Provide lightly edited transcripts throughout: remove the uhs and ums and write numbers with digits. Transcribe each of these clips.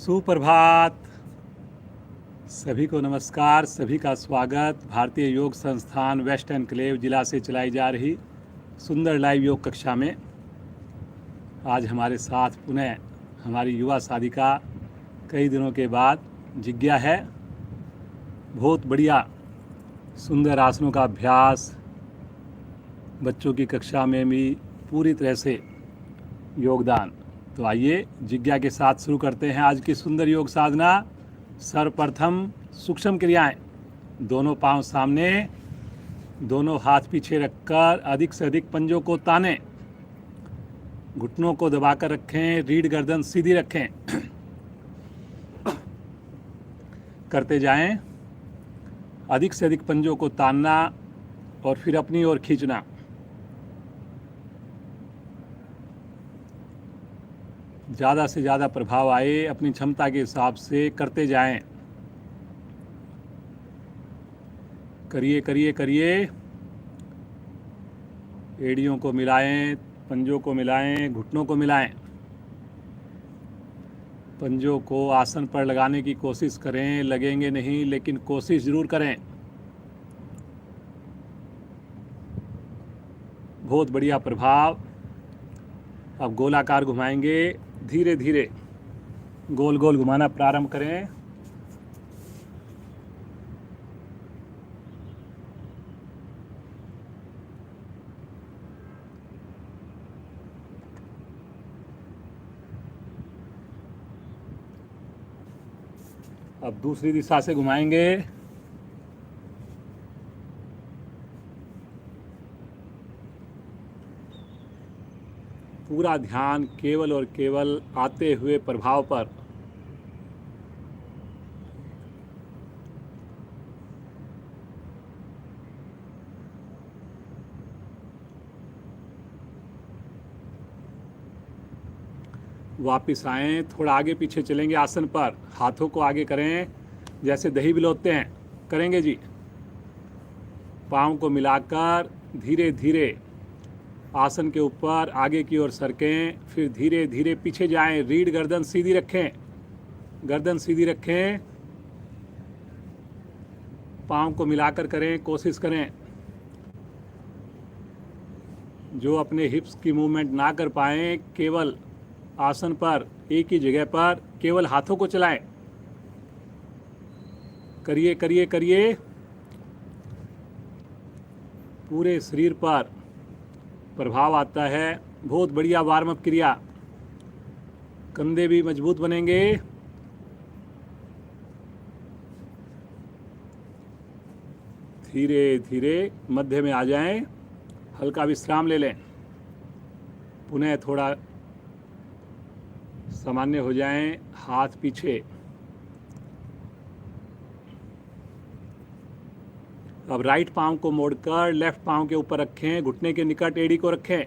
सुप्रभात। सभी को नमस्कार, सभी का स्वागत। भारतीय योग संस्थान वेस्ट एनक्लेव जिला से चलाई जा रही सुंदर लाइव योग कक्षा में आज हमारे साथ पुनः हमारी युवा साधिका कई दिनों के बाद जिज्ञा है। बहुत बढ़िया सुंदर आसनों का अभ्यास, बच्चों की कक्षा में भी पूरी तरह से योगदान। तो आइए जिज्ञा के साथ शुरू करते हैं आज की सुंदर योग साधना। सर्वप्रथम सूक्ष्म क्रियाएं। दोनों पांव सामने, दोनों हाथ पीछे रखकर अधिक से अधिक पंजों को तानें, घुटनों को दबाकर रखें, रीढ़ गर्दन सीधी रखें। करते जाएं, अधिक से अधिक पंजों को तानना और फिर अपनी ओर खींचना। ज़्यादा से ज़्यादा प्रभाव आए अपनी क्षमता के हिसाब से करते जाएं। करिए करिए करिए। एड़ियों को मिलाएं, पंजों को मिलाएं, घुटनों को मिलाएं। पंजों को आसन पर लगाने की कोशिश करें, लगेंगे नहीं लेकिन कोशिश ज़रूर करें। बहुत बढ़िया प्रभाव। अब गोलाकार घुमाएंगे, धीरे धीरे गोल गोल घुमाना प्रारंभ करें। अब दूसरी दिशा से घुमाएंगे। पूरा ध्यान केवल और केवल आते हुए प्रभाव पर। वापिस आएं, थोड़ा आगे पीछे चलेंगे आसन पर। हाथों को आगे करें जैसे दही बिलोते हैं। करेंगे जी। पाँव को मिलाकर धीरे धीरे आसन के ऊपर आगे की ओर सरकें, फिर धीरे धीरे पीछे जाएं। रीढ़ गर्दन सीधी रखें, गर्दन सीधी रखें। पाँव को मिलाकर करें, कोशिश करें। जो अपने हिप्स की मूवमेंट ना कर पाएँ, केवल आसन पर एक ही जगह पर केवल हाथों को चलाएं। करिए करिए करिए। पूरे शरीर पर प्रभाव आता है। बहुत बढ़िया वार्म अप क्रिया। कंधे भी मजबूत बनेंगे। धीरे धीरे मध्य में आ जाएं, हल्का विश्राम ले लें, पुनः थोड़ा सामान्य हो जाएं। हाथ पीछे। अब राइट पाँव को मोड़कर लेफ्ट पाँव के ऊपर रखें, घुटने के निकट एड़ी को रखें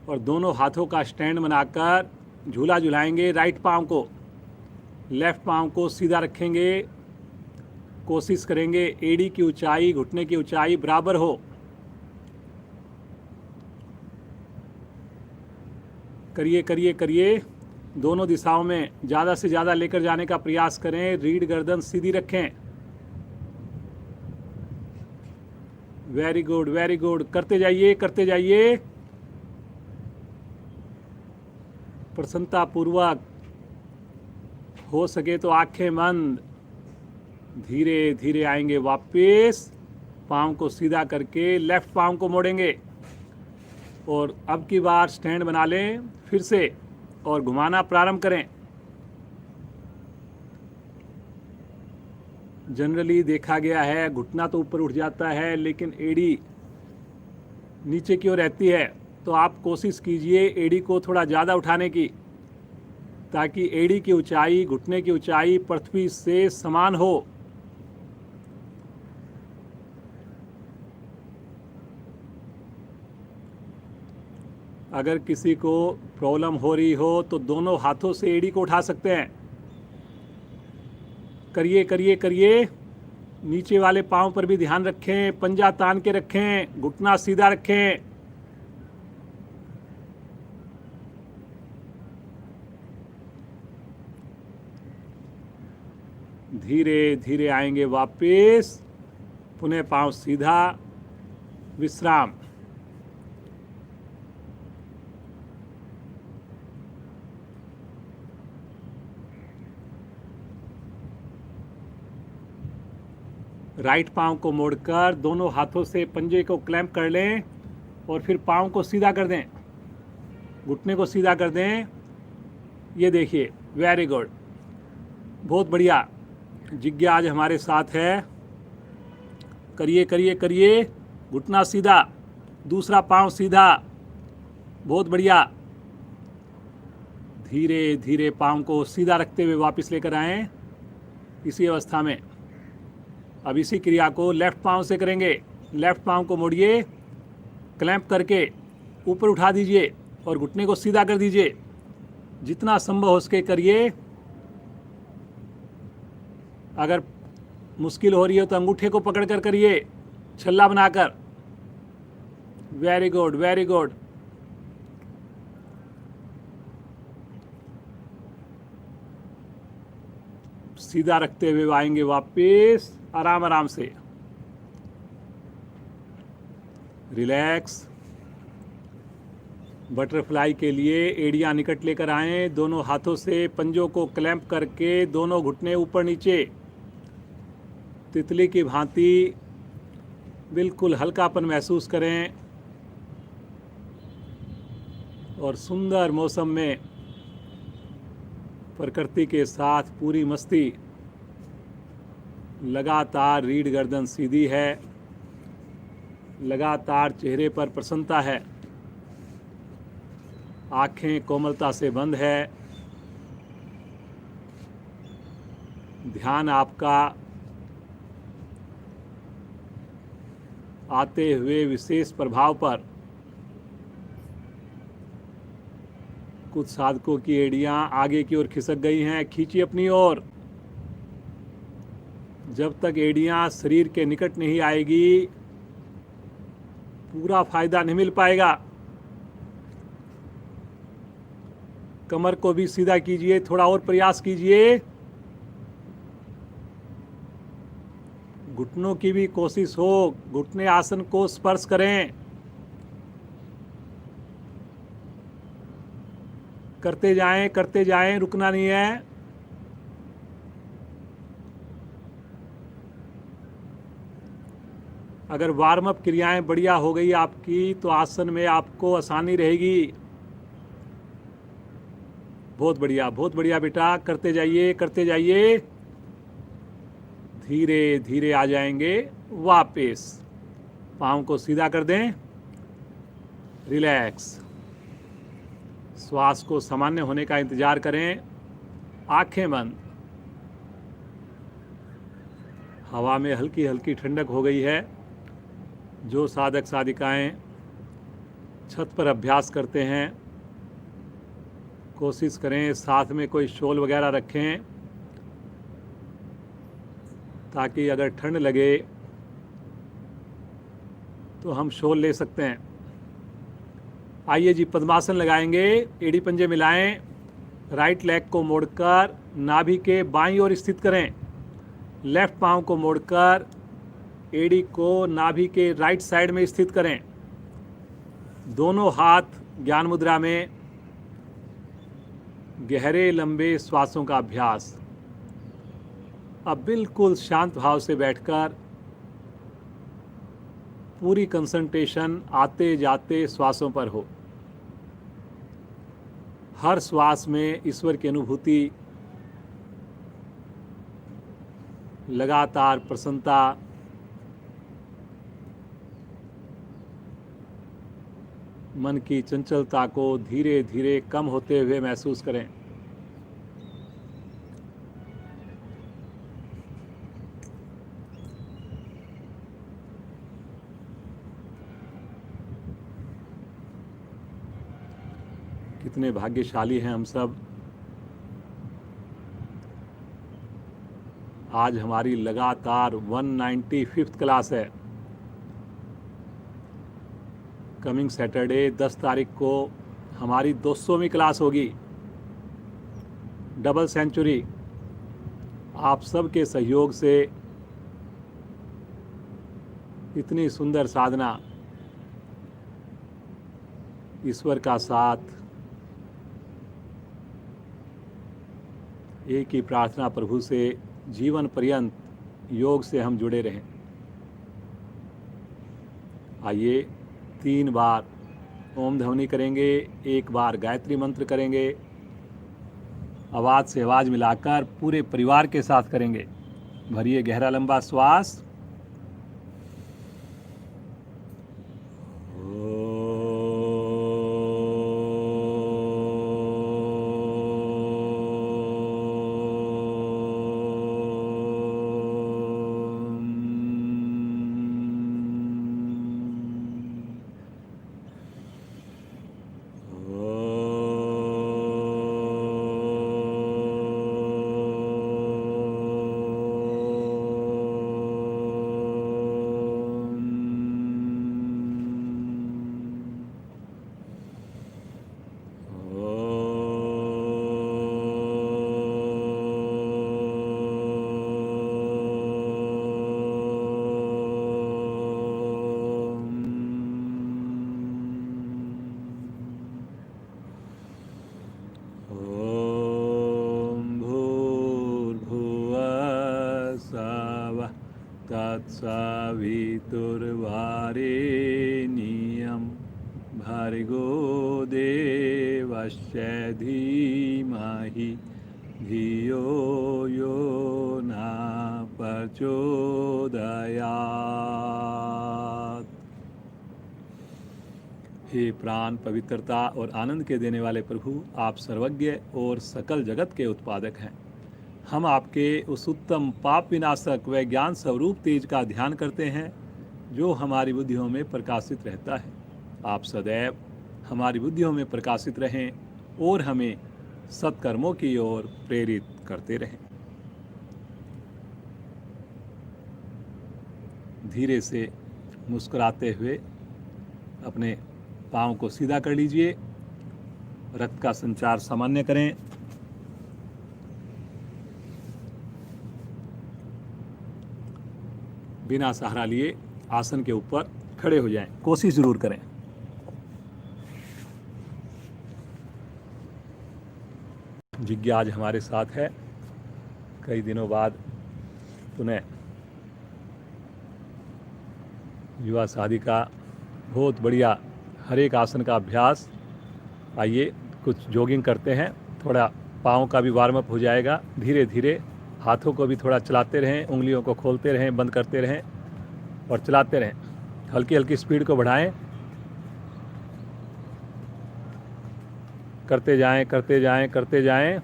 और दोनों हाथों का स्टैंड बनाकर झूला झुलाएंगे। राइट पाँव को, लेफ्ट पाँव को सीधा रखेंगे। कोशिश करेंगे एड़ी की ऊंचाई, घुटने की ऊंचाई बराबर हो। करिए करिए करिए। दोनों दिशाओं में ज़्यादा से ज़्यादा लेकर जाने का प्रयास करें। रीढ़ गर्दन सीधी रखें। Very good, very good. करते जाइए, करते जाइए। प्रसन्नता पूर्वक। हो सके तो आंखें बंद। धीरे धीरे आएंगे वापस। पाँव को सीधा करके लेफ्ट पाँव को मोड़ेंगे और अब की बार स्टैंड बना लें फिर से और घुमाना प्रारंभ करें। जनरली देखा गया है घुटना तो ऊपर उठ जाता है लेकिन एड़ी नीचे की ओर रहती है। तो आप कोशिश कीजिए एड़ी को थोड़ा ज़्यादा उठाने की, ताकि एड़ी की ऊंचाई, घुटने की ऊंचाई पृथ्वी से समान हो। अगर किसी को प्रॉब्लम हो रही हो तो दोनों हाथों से एड़ी को उठा सकते हैं। करिए करिए करिए। नीचे वाले पाँव पर भी ध्यान रखें, पंजा तान के रखें, घुटना सीधा रखें। धीरे धीरे आएंगे वापस, पुनः पांव सीधा, विश्राम। राइट पांव को मोड़कर दोनों हाथों से पंजे को क्लैंप कर लें और फिर पांव को सीधा कर दें, घुटने को सीधा कर दें। ये देखिए, वेरी गुड, बहुत बढ़िया। जिज्ञा आज हमारे साथ है। करिए करिए करिए, घुटना सीधा, दूसरा पांव सीधा, बहुत बढ़िया। धीरे धीरे पांव को सीधा रखते हुए वापस लेकर आएं इसी अवस्था में। अब इसी क्रिया को लेफ्ट पांव से करेंगे। लेफ्ट पांव को मोड़िए, क्लैंप करके ऊपर उठा दीजिए और घुटने को सीधा कर दीजिए। जितना संभव हो सके करिए। अगर मुश्किल हो रही हो तो अंगूठे को पकड़कर करिए, छल्ला बनाकर। Very good, very good. सीधा रखते हुए आएंगे वापस, आराम आराम से। रिलैक्स। बटरफ्लाई के लिए एड़ियां निकट लेकर आएं, दोनों हाथों से पंजों को क्लैंप करके दोनों घुटने ऊपर नीचे, तितली की भांति बिल्कुल हल्कापन महसूस करें और सुंदर मौसम में प्रकृति के साथ पूरी मस्ती। लगातार रीढ़ गर्दन सीधी है, लगातार चेहरे पर प्रसन्नता है, आंखें कोमलता से बंद है। ध्यान आपका आते हुए विशेष प्रभाव पर। कुछ साधकों की एड़ियां आगे की ओर खिसक गई हैं, खींचिए अपनी ओर। जब तक एड़ियां शरीर के निकट नहीं आएगी पूरा फायदा नहीं मिल पाएगा। कमर को भी सीधा कीजिए, थोड़ा और प्रयास कीजिए। घुटनों की भी कोशिश हो, घुटने आसन को स्पर्श करें। करते जाएं, रुकना नहीं है। अगर वार्म अप क्रियाएं बढ़िया हो गई आपकी तो आसन में आपको आसानी रहेगी। बहुत बढ़िया बेटा, करते जाइए। धीरे धीरे आ जाएंगे वापस। पाँव को सीधा कर दें, रिलैक्स। श्वास को सामान्य होने का इंतजार करें, आंखें बंद। हवा में हल्की हल्की ठंडक हो गई है। जो साधक साधिकाएं छत पर अभ्यास करते हैं कोशिश करें साथ में कोई शॉल वगैरह रखें, ताकि अगर ठंड लगे तो हम शॉल ले सकते हैं। आइए जी, पद्मासन लगाएंगे। एड़ी पंजे मिलाएं, राइट लेग को मोड़कर नाभि के बाईं ओर स्थित करें। लेफ्ट पांव को मोड़कर एड़ी को नाभि के राइट साइड में स्थित करें। दोनों हाथ ज्ञान मुद्रा में। गहरे लंबे श्वासों का अभ्यास। अब बिल्कुल शांत भाव से बैठकर पूरी कंसंट्रेशन आते जाते श्वासों पर हो। हर श्वास में ईश्वर की अनुभूति, लगातार प्रसन्नता, मन की चंचलता को धीरे धीरे कम होते हुए महसूस करें। कितने भाग्यशाली हैं हम सब। आज हमारी लगातार 195th क्लास है। कमिंग सैटरडे 10 तारीख को हमारी 200वीं क्लास होगी। Double century. आप सबके सहयोग से इतनी सुंदर साधना, ईश्वर का साथ, एक ही प्रार्थना प्रभु से जीवन पर्यंत योग से हम जुड़े रहें। आइए 3 बार ओम ध्वनि करेंगे, 1 बार गायत्री मंत्र करेंगे, आवाज़ से आवाज़ मिलाकर पूरे परिवार के साथ करेंगे। भरिए गहरा लंबा श्वास। तत्सवितुर्वरेण्यं भर्गो देवस्य धीमहि धियो यो न प्रचोदयात्। हे प्राण, पवित्रता और आनंद के देने वाले प्रभु, आप सर्वज्ञ और सकल जगत के उत्पादक हैं। हम आपके उस उत्तम पाप विनाशक व ज्ञान स्वरूप तेज का ध्यान करते हैं जो हमारी बुद्धियों में प्रकाशित रहता है। आप सदैव हमारी बुद्धियों में प्रकाशित रहें और हमें सत्कर्मों की ओर प्रेरित करते रहें। धीरे से मुस्कुराते हुए अपने पाँव को सीधा कर लीजिए। रक्त का संचार सामान्य करें। बिना सहारा लिए आसन के ऊपर खड़े हो जाएं। कोशिश जरूर करें। जिज्ञा आज हमारे साथ है। कई दिनों बाद पुनः युवा शादी का बहुत बढ़िया हर एक आसन का अभ्यास। आइए कुछ जॉगिंग करते हैं, थोड़ा पाँव का भी वार्म अप हो जाएगा। धीरे धीरे हाथों को भी थोड़ा चलाते रहें, उंगलियों को खोलते रहें, बंद करते रहें और चलाते रहें। हल्की हल्की स्पीड को बढ़ाएं। करते जाएं, करते जाएं, करते जाएं।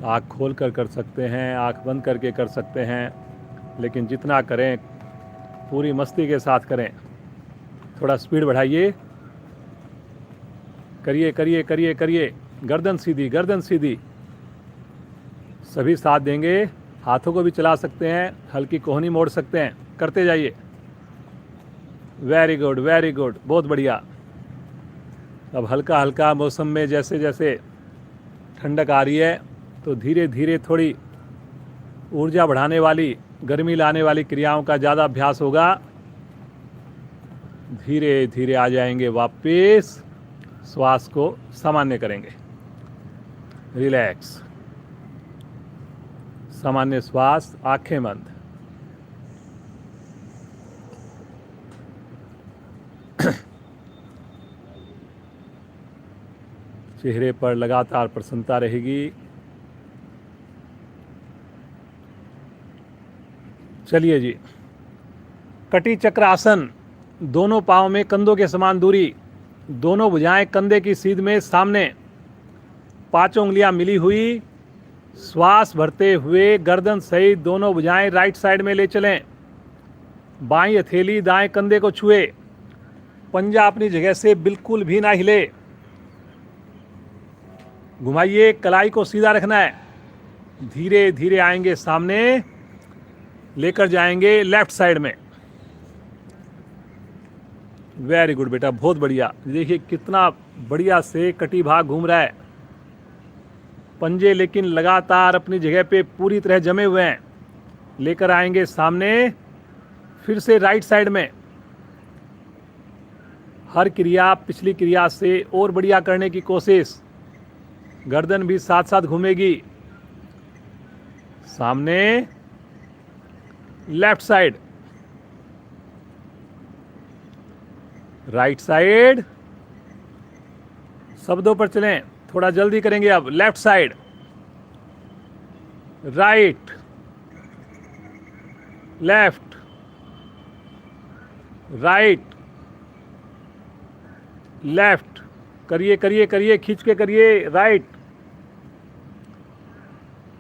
आँख खोल कर कर सकते हैं, आँख बंद करके कर सकते हैं, लेकिन जितना करें पूरी मस्ती के साथ करें। थोड़ा स्पीड बढ़ाइए। करिए करिए करिए करिए। गर्दन सीधी, गर्दन सीधी। सभी साथ देंगे। हाथों को भी चला सकते हैं, हल्की कोहनी मोड़ सकते हैं। करते जाइए। वेरी गुड, वेरी गुड, बहुत बढ़िया। अब हल्का हल्का मौसम में जैसे जैसे ठंडक आ रही है तो धीरे धीरे थोड़ी ऊर्जा बढ़ाने वाली, गर्मी लाने वाली क्रियाओं का ज़्यादा अभ्यास होगा। धीरे धीरे आ जाएंगे वापस। श्वास को सामान्य करेंगे। रिलैक्स, सामान्य श्वास, आंखें बंद। चेहरे पर लगातार प्रसन्नता रहेगी। चलिए जी, कटी चक्र आसन। दोनों पाँव में कंधों के समान दूरी, दोनों भुजाएं कंधे की सीध में सामने, 5 उंगलियां मिली हुई। श्वास भरते हुए गर्दन सहित दोनों भुजाएं राइट साइड में ले चलें। बाईं हथेली दाएं कंधे को छुए। पंजा अपनी जगह से बिल्कुल भी ना हिले। घुमाइए, कलाई को सीधा रखना है। धीरे धीरे आएंगे सामने, लेकर जाएंगे लेफ्ट साइड में। वेरी गुड बेटा, बहुत बढ़िया। देखिए कितना बढ़िया से कटी भाग घूम रहा है। पंजे लेकिन लगातार अपनी जगह पे पूरी तरह जमे हुए हैं। लेकर आएंगे सामने, फिर से राइट साइड में। हर क्रिया पिछली क्रिया से और बढ़िया करने की कोशिश। गर्दन भी साथ साथ घूमेगी। सामने, लेफ्ट साइड, राइट साइड। शब्दों पर चलें, थोड़ा जल्दी करेंगे अब। Left side, right, left, right, left. करिए करिए करिए, खींच के करिए। Right,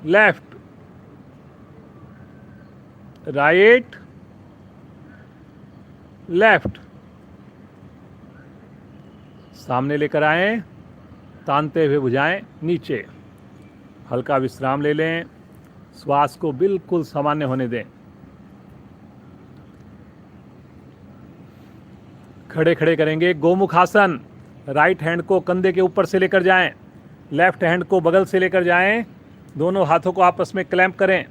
left, right, left. सामने लेकर आए, तानते हुए भुजाएं नीचे। हल्का विश्राम ले लें, श्वास को बिल्कुल सामान्य होने दें। खड़े खड़े करेंगे गोमुख आसन। राइट हैंड को कंधे के ऊपर से लेकर जाएं, लेफ्ट हैंड को बगल से लेकर जाएं। दोनों हाथों को आपस में क्लैंप करें।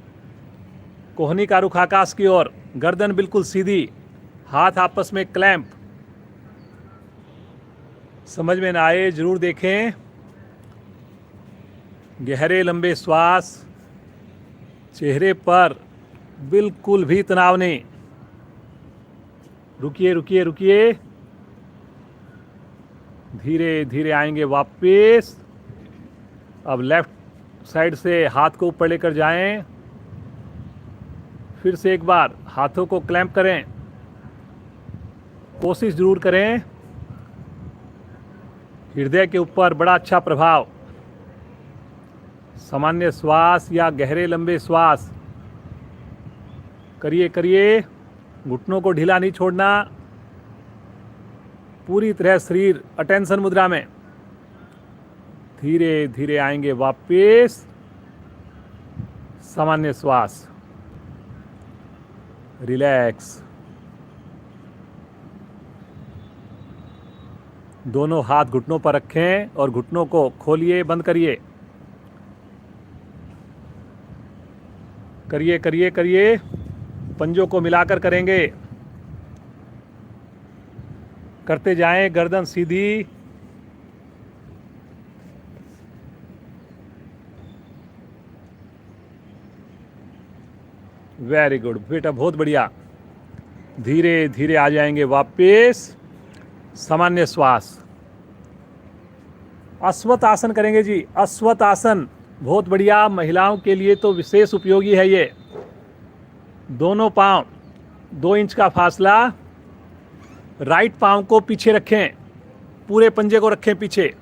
कोहनी का रुख आकाश की ओर, गर्दन बिल्कुल सीधी, हाथ आपस में क्लैंप। समझ में ना आए जरूर देखें। गहरे लंबे श्वास, चेहरे पर बिल्कुल भी तनाव नहीं। रुकिए रुकिए रुकिए, धीरे धीरे आएंगे वापस। अब लेफ्ट साइड से हाथ को ऊपर लेकर जाएं। फिर से एक बार हाथों को क्लैंप करें। कोशिश जरूर करें। हृदय के ऊपर बड़ा अच्छा प्रभाव। सामान्य श्वास या गहरे लंबे श्वास करिए करिए। घुटनों को ढीला नहीं छोड़ना। पूरी तरह शरीर अटेंशन मुद्रा में। धीरे धीरे आएंगे वापस। सामान्य श्वास, रिलैक्स। दोनों हाथ घुटनों पर रखें और घुटनों को खोलिए, बंद करिए। करिए करिए करिए, पंजों को मिलाकर करेंगे। करते जाएं, गर्दन सीधी। वेरी गुड बेटा, बहुत बढ़िया। धीरे धीरे आ जाएंगे वापस। सामान्य श्वास। अश्वत्थ आसन करेंगे जी। अश्वत्थ आसन बहुत बढ़िया, महिलाओं के लिए तो विशेष उपयोगी है ये। दोनों पांव 2 इंच का फासला। राइट पांव को पीछे रखें, पूरे पंजे को रखें पीछे।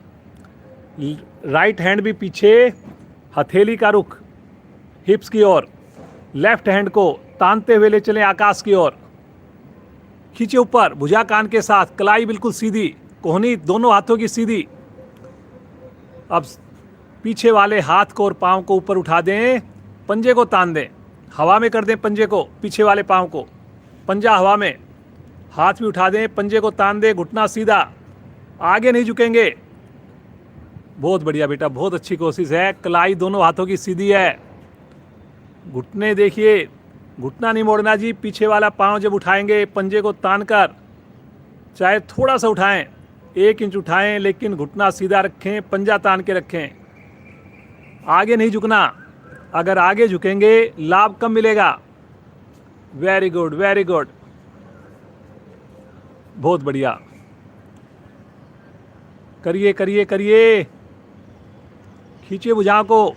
राइट हैंड भी पीछे, हथेली का रुख हिप्स की ओर। लेफ्ट हैंड को तानते हुए ले चलें आकाश की ओर। खींचे ऊपर, भुजा कान के साथ, कलाई बिल्कुल सीधी, कोहनी दोनों हाथों की सीधी। अब पीछे वाले हाथ को और पांव को ऊपर उठा दें, पंजे को तान दें, हवा में कर दें पंजे को, पीछे वाले पांव को, पंजा हवा में, हाथ भी उठा दें, पंजे को तान दें, घुटना सीधा, आगे नहीं झुकेंगे। बहुत बढ़िया बेटा, बहुत अच्छी कोशिश है। कलाई दोनों हाथों की सीधी है। घुटने देखिए, घुटना नहीं मोड़ना जी। पीछे वाला पांव जब उठाएंगे, पंजे को तान कर, चाहे थोड़ा सा उठाएं, 1 इंच उठाएं, लेकिन घुटना सीधा रखें, पंजा तान के रखें। आगे नहीं झुकना। अगर आगे झुकेंगे लाभ कम मिलेगा। वेरी गुड वेरी गुड, बहुत बढ़िया। करिए करिए करिए, खींचिए भुजाओं को।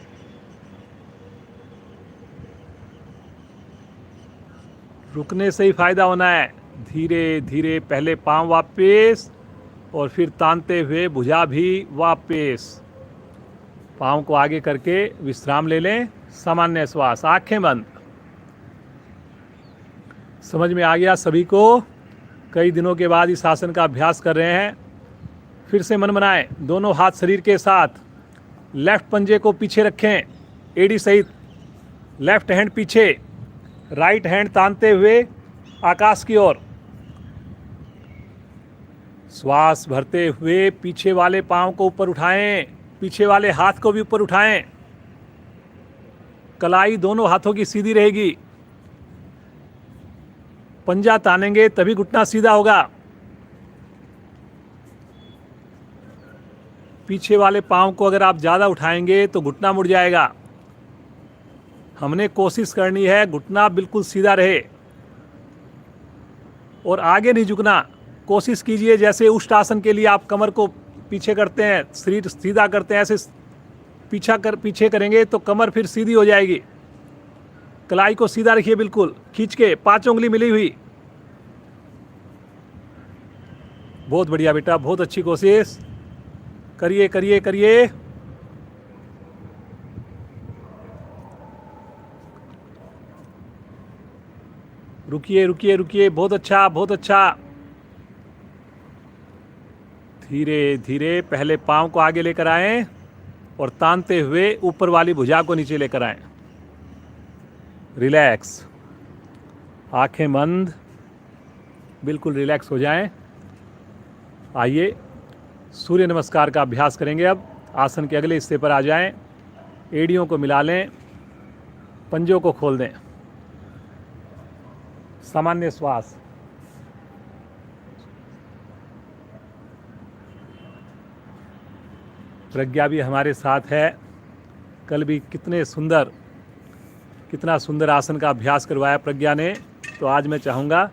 रुकने से ही फायदा होना है। धीरे धीरे पहले पांव वापस और फिर तानते हुए भुजा भी वापस। पांव को आगे करके विश्राम ले लें। सामान्य श्वास, आंखें बंद। समझ में आ गया सभी को? कई दिनों के बाद इस आसन का अभ्यास कर रहे हैं। फिर से मन बनाएं, दोनों हाथ शरीर के साथ। लेफ्ट पंजे को पीछे रखें, एड़ी सहित। लेफ्ट हैंड पीछे, राइट हैंड तानते हुए आकाश की ओर। श्वास भरते हुए पीछे वाले पांव को ऊपर उठाएं, पीछे वाले हाथ को भी ऊपर उठाएं। कलाई दोनों हाथों की सीधी रहेगी। पंजा तानेंगे तभी घुटना सीधा होगा। पीछे वाले पांव को अगर आप ज़्यादा उठाएंगे तो घुटना मुड़ जाएगा। हमने कोशिश करनी है घुटना बिल्कुल सीधा रहे और आगे नहीं झुकना। कोशिश कीजिए जैसे उष्ट आसन के लिए आप कमर को पीछे करते हैं, शरीर सीधा करते हैं, ऐसे पीछे करेंगे तो कमर फिर सीधी हो जाएगी। कलाई को सीधा रखिए, बिल्कुल खींच के, 5 उंगली मिली हुई। बहुत बढ़िया बेटा, बहुत अच्छी कोशिश। करिए करिए करिए। रुकिए रुकिए रुकिए, बहुत अच्छा बहुत अच्छा। धीरे धीरे पहले पांव को आगे लेकर आएं और तानते हुए ऊपर वाली भुजा को नीचे लेकर आएं। रिलैक्स, आंखें बंद, बिल्कुल रिलैक्स हो जाएं। आइए सूर्य नमस्कार का अभ्यास करेंगे। अब आसन के अगले हिस्से पर आ जाएं। एड़ियों को मिला लें, पंजों को खोल दें। सामान्य श्वास। प्रज्ञा भी हमारे साथ है। कल भी कितना सुंदर आसन का अभ्यास करवाया प्रज्ञा ने। तो आज मैं चाहूँगा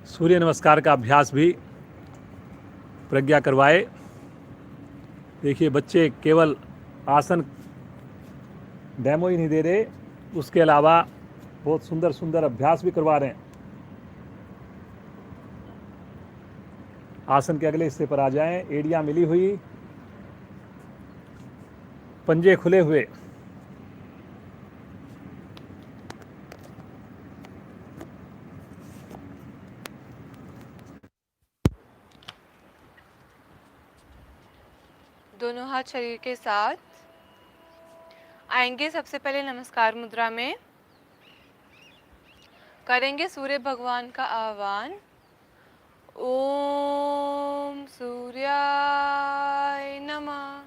सूर्य नमस्कार का अभ्यास भी प्रज्ञा करवाए। देखिए बच्चे केवल आसन डेमो ही नहीं दे रहे, उसके अलावा बहुत सुंदर सुंदर अभ्यास भी करवा रहे हैं। आसन के अगले हिस्से पर आ जाएं। एड़ियां मिली हुई, पंजे खुले हुए। दोनों हाथ शरीर के साथ आएंगे। सबसे पहले नमस्कार मुद्रा में करेंगे सूर्य भगवान का आह्वान। ओम सूर्याय नमः।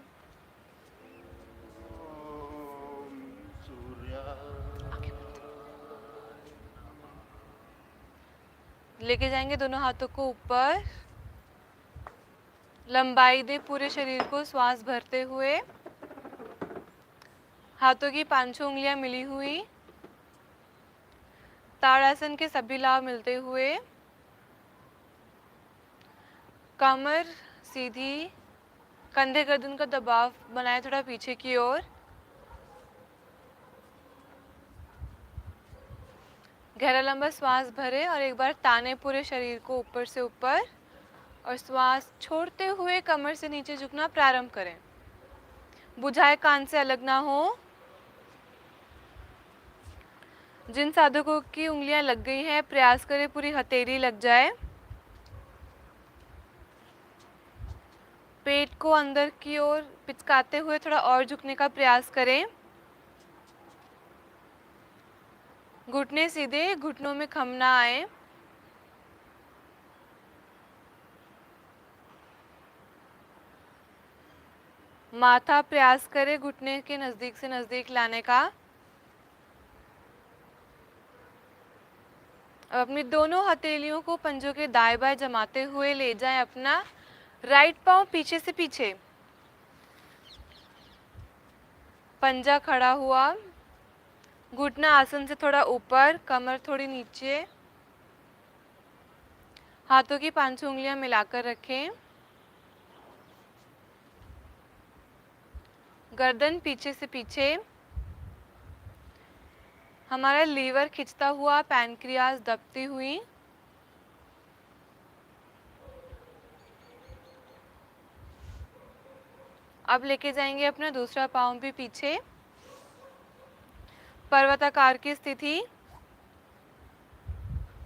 लेके जाएंगे दोनों हाथों को ऊपर, लंबाई दे पूरे शरीर को श्वास भरते हुए। हाथों की 5 उंगलियां मिली हुई, ताड़ासन के सभी लाभ मिलते हुए। कमर सीधी, कंधे गर्दन का दबाव बनाए थोड़ा पीछे की ओर। गहरा लंबा श्वास भरे और एक बार ताने पूरे शरीर को ऊपर से ऊपर, और श्वास छोड़ते हुए कमर से नीचे झुकना प्रारंभ करें। बुझाए कान से अलग ना हो। जिन साधकों की उंगलियां लग गई हैं प्रयास करें पूरी हथेली लग जाए। पेट को अंदर की ओर पिचकाते हुए थोड़ा और झुकने का प्रयास करें। घुटने सीधे, घुटनों में खम ना आए। माथा प्रयास करें घुटने के नजदीक से नजदीक लाने का। अब अपनी दोनों हथेलियों को पंजों के दाएं बाएं जमाते हुए ले जाएं अपना राइट पांव पीछे से पीछे। पंजा खड़ा हुआ, घुटना आसन से थोड़ा ऊपर, कमर थोड़ी नीचे। हाथों की 5 उंगलियां मिलाकर रखें। गर्दन पीछे से पीछे। हमारा लीवर खिंचता हुआ, पैनक्रियाज दबती हुई। अब लेके जाएंगे अपना दूसरा पांव भी पीछे, पर्वताकार की स्थिति।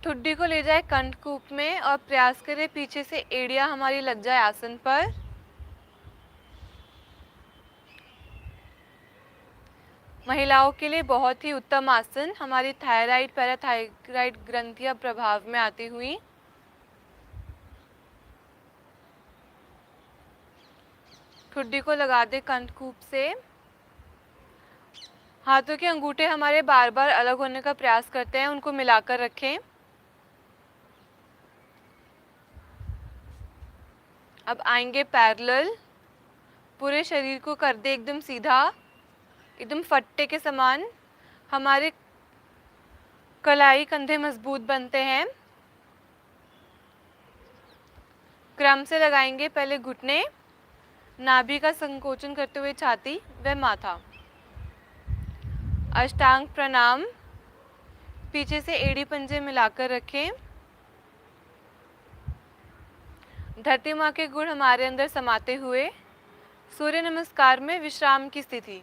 ठुड्डी को ले जाए कंठकूप में और प्रयास करें पीछे से एड़ियां हमारी लग जाए आसन पर। महिलाओं के लिए बहुत ही उत्तम आसन, हमारी थायराइड पैराथायराइड ग्रंथियां प्रभाव में आती हुई। ठुड्डी को लगा दे कंठकूप से। हाथों के अंगूठे हमारे बार बार अलग होने का प्रयास करते हैं, उनको मिलाकर रखें। अब आएंगे पैरेलल, पूरे शरीर को कर दे एकदम सीधा, एकदम फट्टे के समान। हमारे कलाई कंधे मजबूत बनते हैं। क्रम से लगाएंगे पहले घुटने, नाभि का संकोचन करते हुए छाती व माथा। अष्टांग प्रणाम, पीछे से एड़ी पंजे मिलाकर रखें। धरती माँ के गुण हमारे अंदर समाते हुए सूर्य नमस्कार में विश्राम की स्थिति।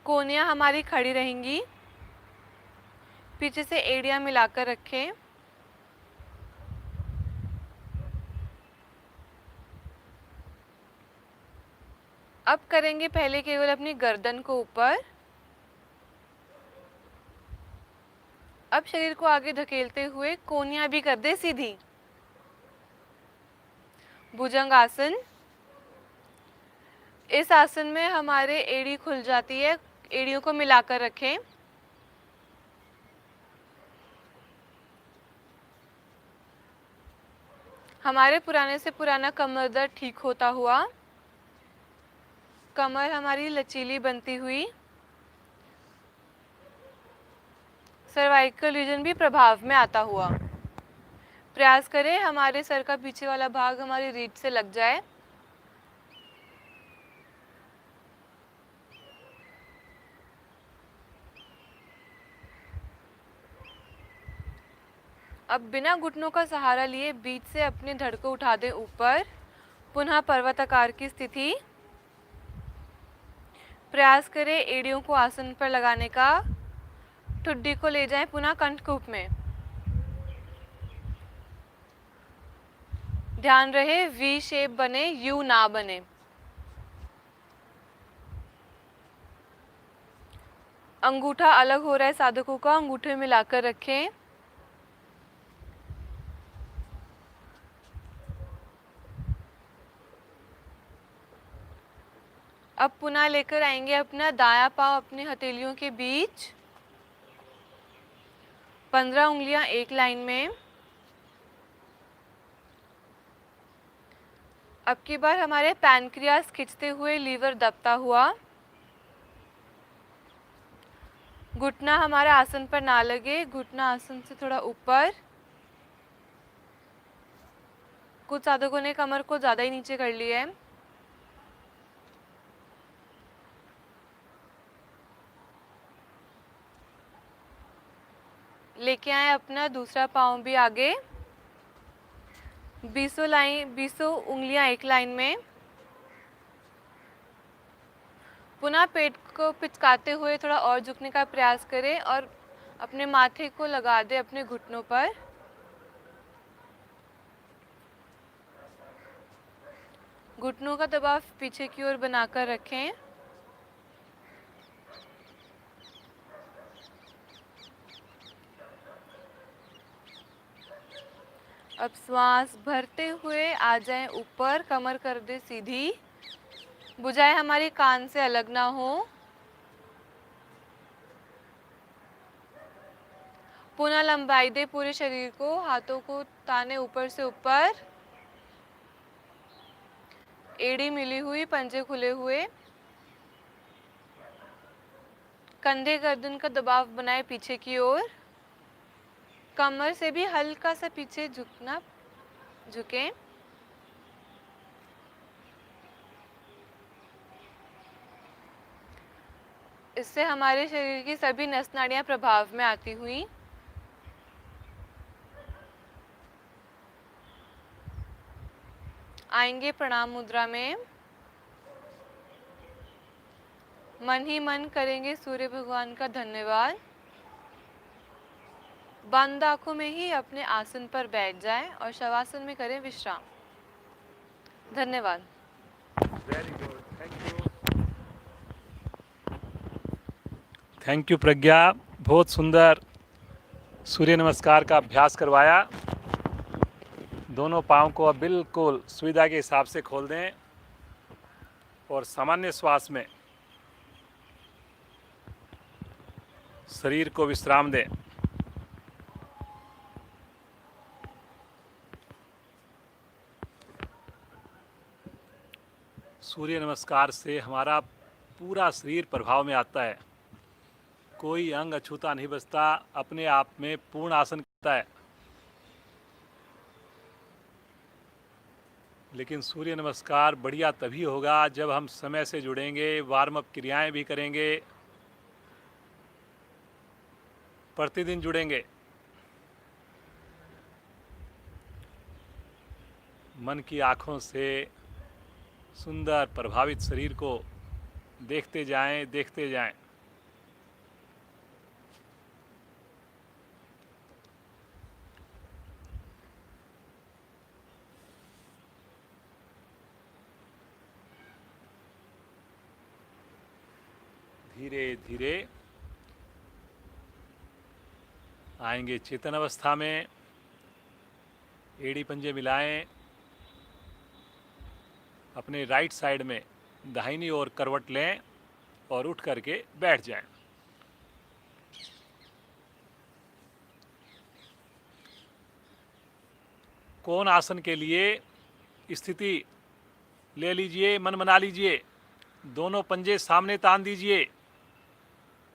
कोहनियाँ हमारी खड़ी रहेंगी, पीछे से एड़ियाँ मिलाकर रखें। अब करेंगे पहले केवल अपनी गर्दन को ऊपर, अब शरीर को आगे धकेलते हुए कोहनियाँ भी कर दे सीधी। भुजंग आसन, इस आसन में हमारे एड़ी खुल जाती है, एड़ियों को मिलाकर रखें। हमारे पुराने से पुराना कमर दर्द ठीक होता हुआ, कमर हमारी लचीली बनती हुई, सर्वाइकल रीजन भी प्रभाव में आता हुआ। प्रयास करें हमारे सर का पीछे वाला भाग हमारी रीढ़ से लग जाए। अब बिना घुटनों का सहारा लिए बीच से अपने धड़ को उठा दें ऊपर, पुनः पर्वताकार की स्थिति। प्रयास करें एड़ियों को आसन पर लगाने का, ठुड्डी को ले जाएं पुनः कंठकूप में। ध्यान रहे वी शेप बने, यू ना बने। अंगूठा अलग हो रहा है साधकों का, अंगूठे मिलाकर रखें। अब पुनः लेकर आएंगे अपना दायां पांव अपनी हथेलियों के बीच, 15 उंगलियां एक लाइन में। अब की बार हमारे पैनक्रियास खिंचते हुए, लीवर दबता हुआ। घुटना हमारा आसन पर ना लगे, घुटना आसन से थोड़ा ऊपर। कुछ साधकों ने कमर को ज्यादा ही नीचे कर लिया है। लेके आए अपना दूसरा पाँव भी आगे, 20 उंगलियां एक लाइन में। पुनः पेट को पिचकाते हुए थोड़ा और झुकने का प्रयास करें और अपने माथे को लगा दें अपने घुटनों पर। घुटनों का दबाव पीछे की ओर बनाकर रखें। अब श्वास भरते हुए आ जाएं ऊपर, कमर कर दे सीधी, भुजाएं हमारी कान से अलग ना हो। पुनः लंबाई दे पूरे शरीर को, हाथों को ताने ऊपर से ऊपर, एड़ी मिली हुई, पंजे खुले हुए। कंधे गर्दन का दबाव बनाए पीछे की ओर, कमर से भी हल्का सा पीछे झुके। इससे हमारे शरीर की सभी नस नाड़ियां प्रभाव में आती हुई। आएंगे प्रणाम मुद्रा में, मन ही मन करेंगे सूर्य भगवान का धन्यवाद। बंद आंखों में ही अपने आसन पर बैठ जाएं और शवासन में करें विश्राम। धन्यवाद। वेरी गुड, थैंक यू प्रज्ञा, बहुत सुंदर सूर्य नमस्कार का अभ्यास करवाया। दोनों पाँव को अब बिल्कुल सुविधा के हिसाब से खोल दें और सामान्य श्वास में शरीर को विश्राम दें। सूर्य नमस्कार से हमारा पूरा शरीर प्रभाव में आता है, कोई अंग अछूता नहीं बचता, अपने आप में पूर्ण आसन करता है। लेकिन सूर्य नमस्कार बढ़िया तभी होगा जब हम समय से जुड़ेंगे, वार्म अप क्रियाएं भी करेंगे, प्रतिदिन जुड़ेंगे। मन की आँखों से सुंदर प्रभावित शरीर को देखते जाएं, देखते जाएं। धीरे धीरे आएंगे चेतन अवस्था में। एड़ी पंजे मिलाएं, अपने राइट साइड में दाहिनी ओर करवट लें और उठ करके बैठ जाएं। कोण आसन के लिए स्थिति ले लीजिए, मन बना लीजिए। दोनों पंजे सामने तान दीजिए,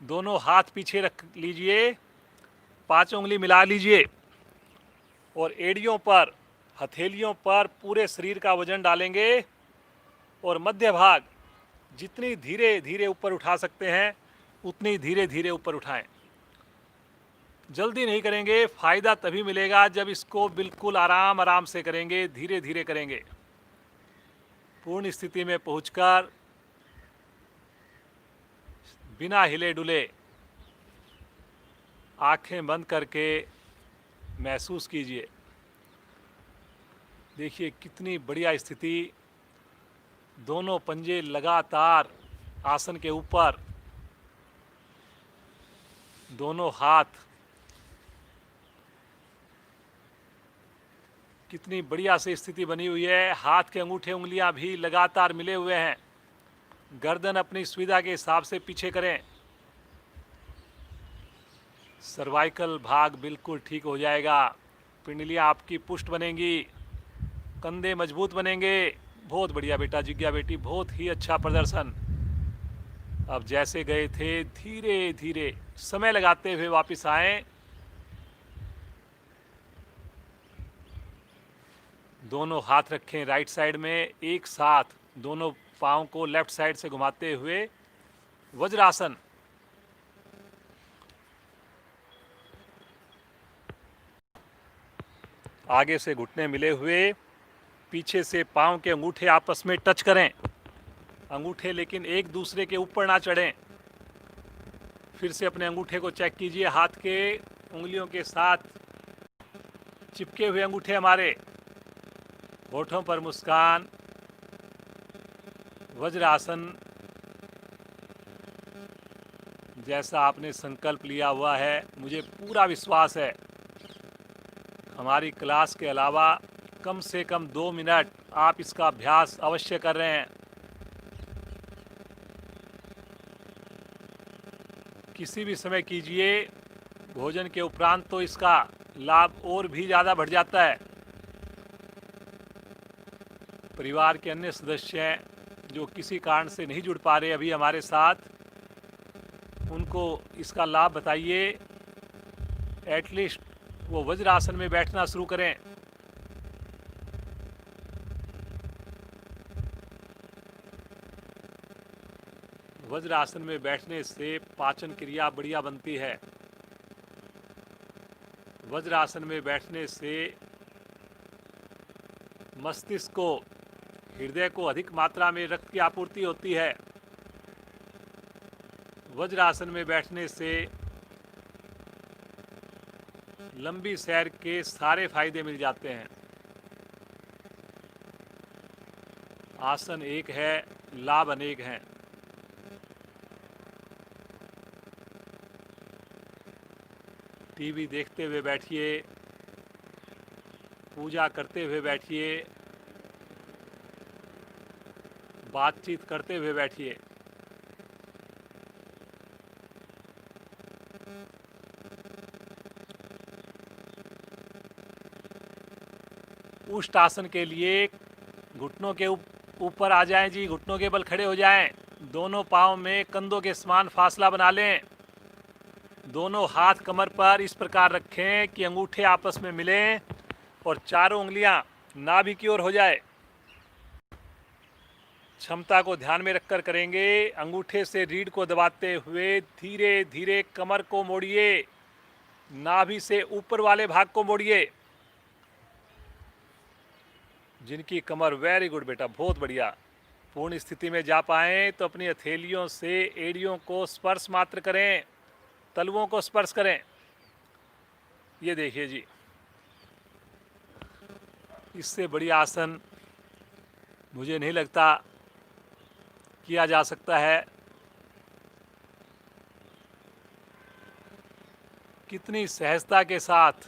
दोनों हाथ पीछे रख लीजिए, 5 उंगली मिला लीजिए और एड़ियों पर, हथेलियों पर पूरे शरीर का वजन डालेंगे और मध्य भाग जितनी धीरे धीरे ऊपर उठा सकते हैं उतनी धीरे धीरे ऊपर उठाएं। जल्दी नहीं करेंगे, फायदा तभी मिलेगा जब इसको बिल्कुल आराम आराम से करेंगे, धीरे धीरे करेंगे। पूर्ण स्थिति में पहुंचकर बिना हिले डुले आंखें बंद करके महसूस कीजिए। देखिए कितनी बढ़िया स्थिति, दोनों पंजे लगातार आसन के ऊपर, दोनों हाथ कितनी बढ़िया से स्थिति बनी हुई है। हाथ के अंगूठे उंगलियां भी लगातार मिले हुए हैं। गर्दन अपनी सुविधा के हिसाब से पीछे करें। सर्वाइकल भाग बिल्कुल ठीक हो जाएगा, पिंडलियां आपकी पुष्ट बनेंगी, कंधे मजबूत बनेंगे। बहुत बढ़िया बेटा, जिज्ञा बेटी, बहुत ही अच्छा प्रदर्शन। अब जैसे गए थे धीरे धीरे समय लगाते हुए वापस आए। दोनों हाथ रखें राइट साइड में, एक साथ दोनों पाँव को लेफ्ट साइड से घुमाते हुए वज्रासन। आगे से घुटने मिले हुए, पीछे से पाँव के अंगूठे आपस में टच करें। अंगूठे लेकिन एक दूसरे के ऊपर ना चढ़ें। फिर से अपने अंगूठे को चेक कीजिए, हाथ के उंगलियों के साथ चिपके हुए अंगूठे हमारे। होठों पर मुस्कान। वज्रासन जैसा आपने संकल्प लिया हुआ है, मुझे पूरा विश्वास है हमारी क्लास के अलावा कम से कम 2 मिनट आप इसका अभ्यास अवश्य कर रहे हैं। किसी भी समय कीजिए, भोजन के उपरांत तो इसका लाभ और भी ज़्यादा बढ़ जाता है। परिवार के अन्य सदस्य हैं जो किसी कारण से नहीं जुड़ पा रहे अभी हमारे साथ, उनको इसका लाभ बताइए। एटलीस्ट वो वज्रासन में बैठना शुरू करें। वज्रासन में बैठने से पाचन क्रिया बढ़िया बनती है। वज्रासन में बैठने से मस्तिष्क को, हृदय को अधिक मात्रा में रक्त की आपूर्ति होती है। वज्रासन में बैठने से लंबी सैर के सारे फायदे मिल जाते हैं। आसन एक है, लाभ अनेक हैं। टीवी देखते हुए बैठिए, पूजा करते हुए बैठिए, बातचीत करते हुए बैठिए। उष्ट आसन के लिए घुटनों के ऊपर आ जाएं जी, घुटनों के बल खड़े हो जाएं। दोनों पाँव में कंधों के समान फासला बना लें। दोनों हाथ कमर पर इस प्रकार रखें कि अंगूठे आपस में मिलें और चारों उंगलियां नाभि की ओर हो जाए। क्षमता को ध्यान में रखकर करेंगे। अंगूठे से रीढ़ को दबाते हुए धीरे धीरे कमर को मोड़िए, नाभि से ऊपर वाले भाग को मोड़िए। जिनकी कमर, वेरी गुड बेटा, बहुत बढ़िया। पूर्ण स्थिति में जा पाएं तो अपनी हथेलियों से एड़ियों को स्पर्श मात्र करें, तलवों को स्पर्श करें। ये देखिए जी, इससे बड़ी आसन मुझे नहीं लगता किया जा सकता है। कितनी सहजता के साथ,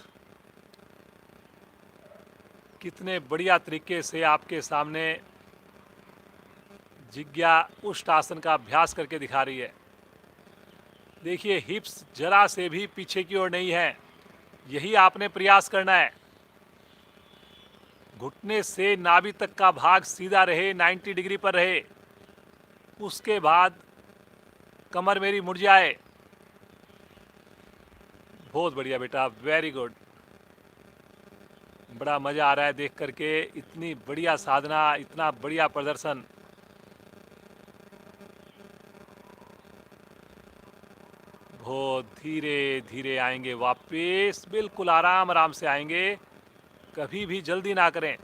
कितने बढ़िया तरीके से आपके सामने जिज्ञा उष्ट आसन का अभ्यास करके दिखा रही है। देखिए, हिप्स जरा से भी पीछे की ओर नहीं है। यही आपने प्रयास करना है। घुटने से नाभि तक का भाग सीधा रहे, 90 डिग्री पर रहे। उसके बाद कमर मेरी मुड़ जाए। बहुत बढ़िया बेटा, वेरी गुड। बड़ा मजा आ रहा है देख करके। इतनी बढ़िया साधना, इतना बढ़िया प्रदर्शन। बहुत धीरे धीरे आएंगे वापस, बिल्कुल आराम आराम से आएंगे, कभी भी जल्दी ना करें।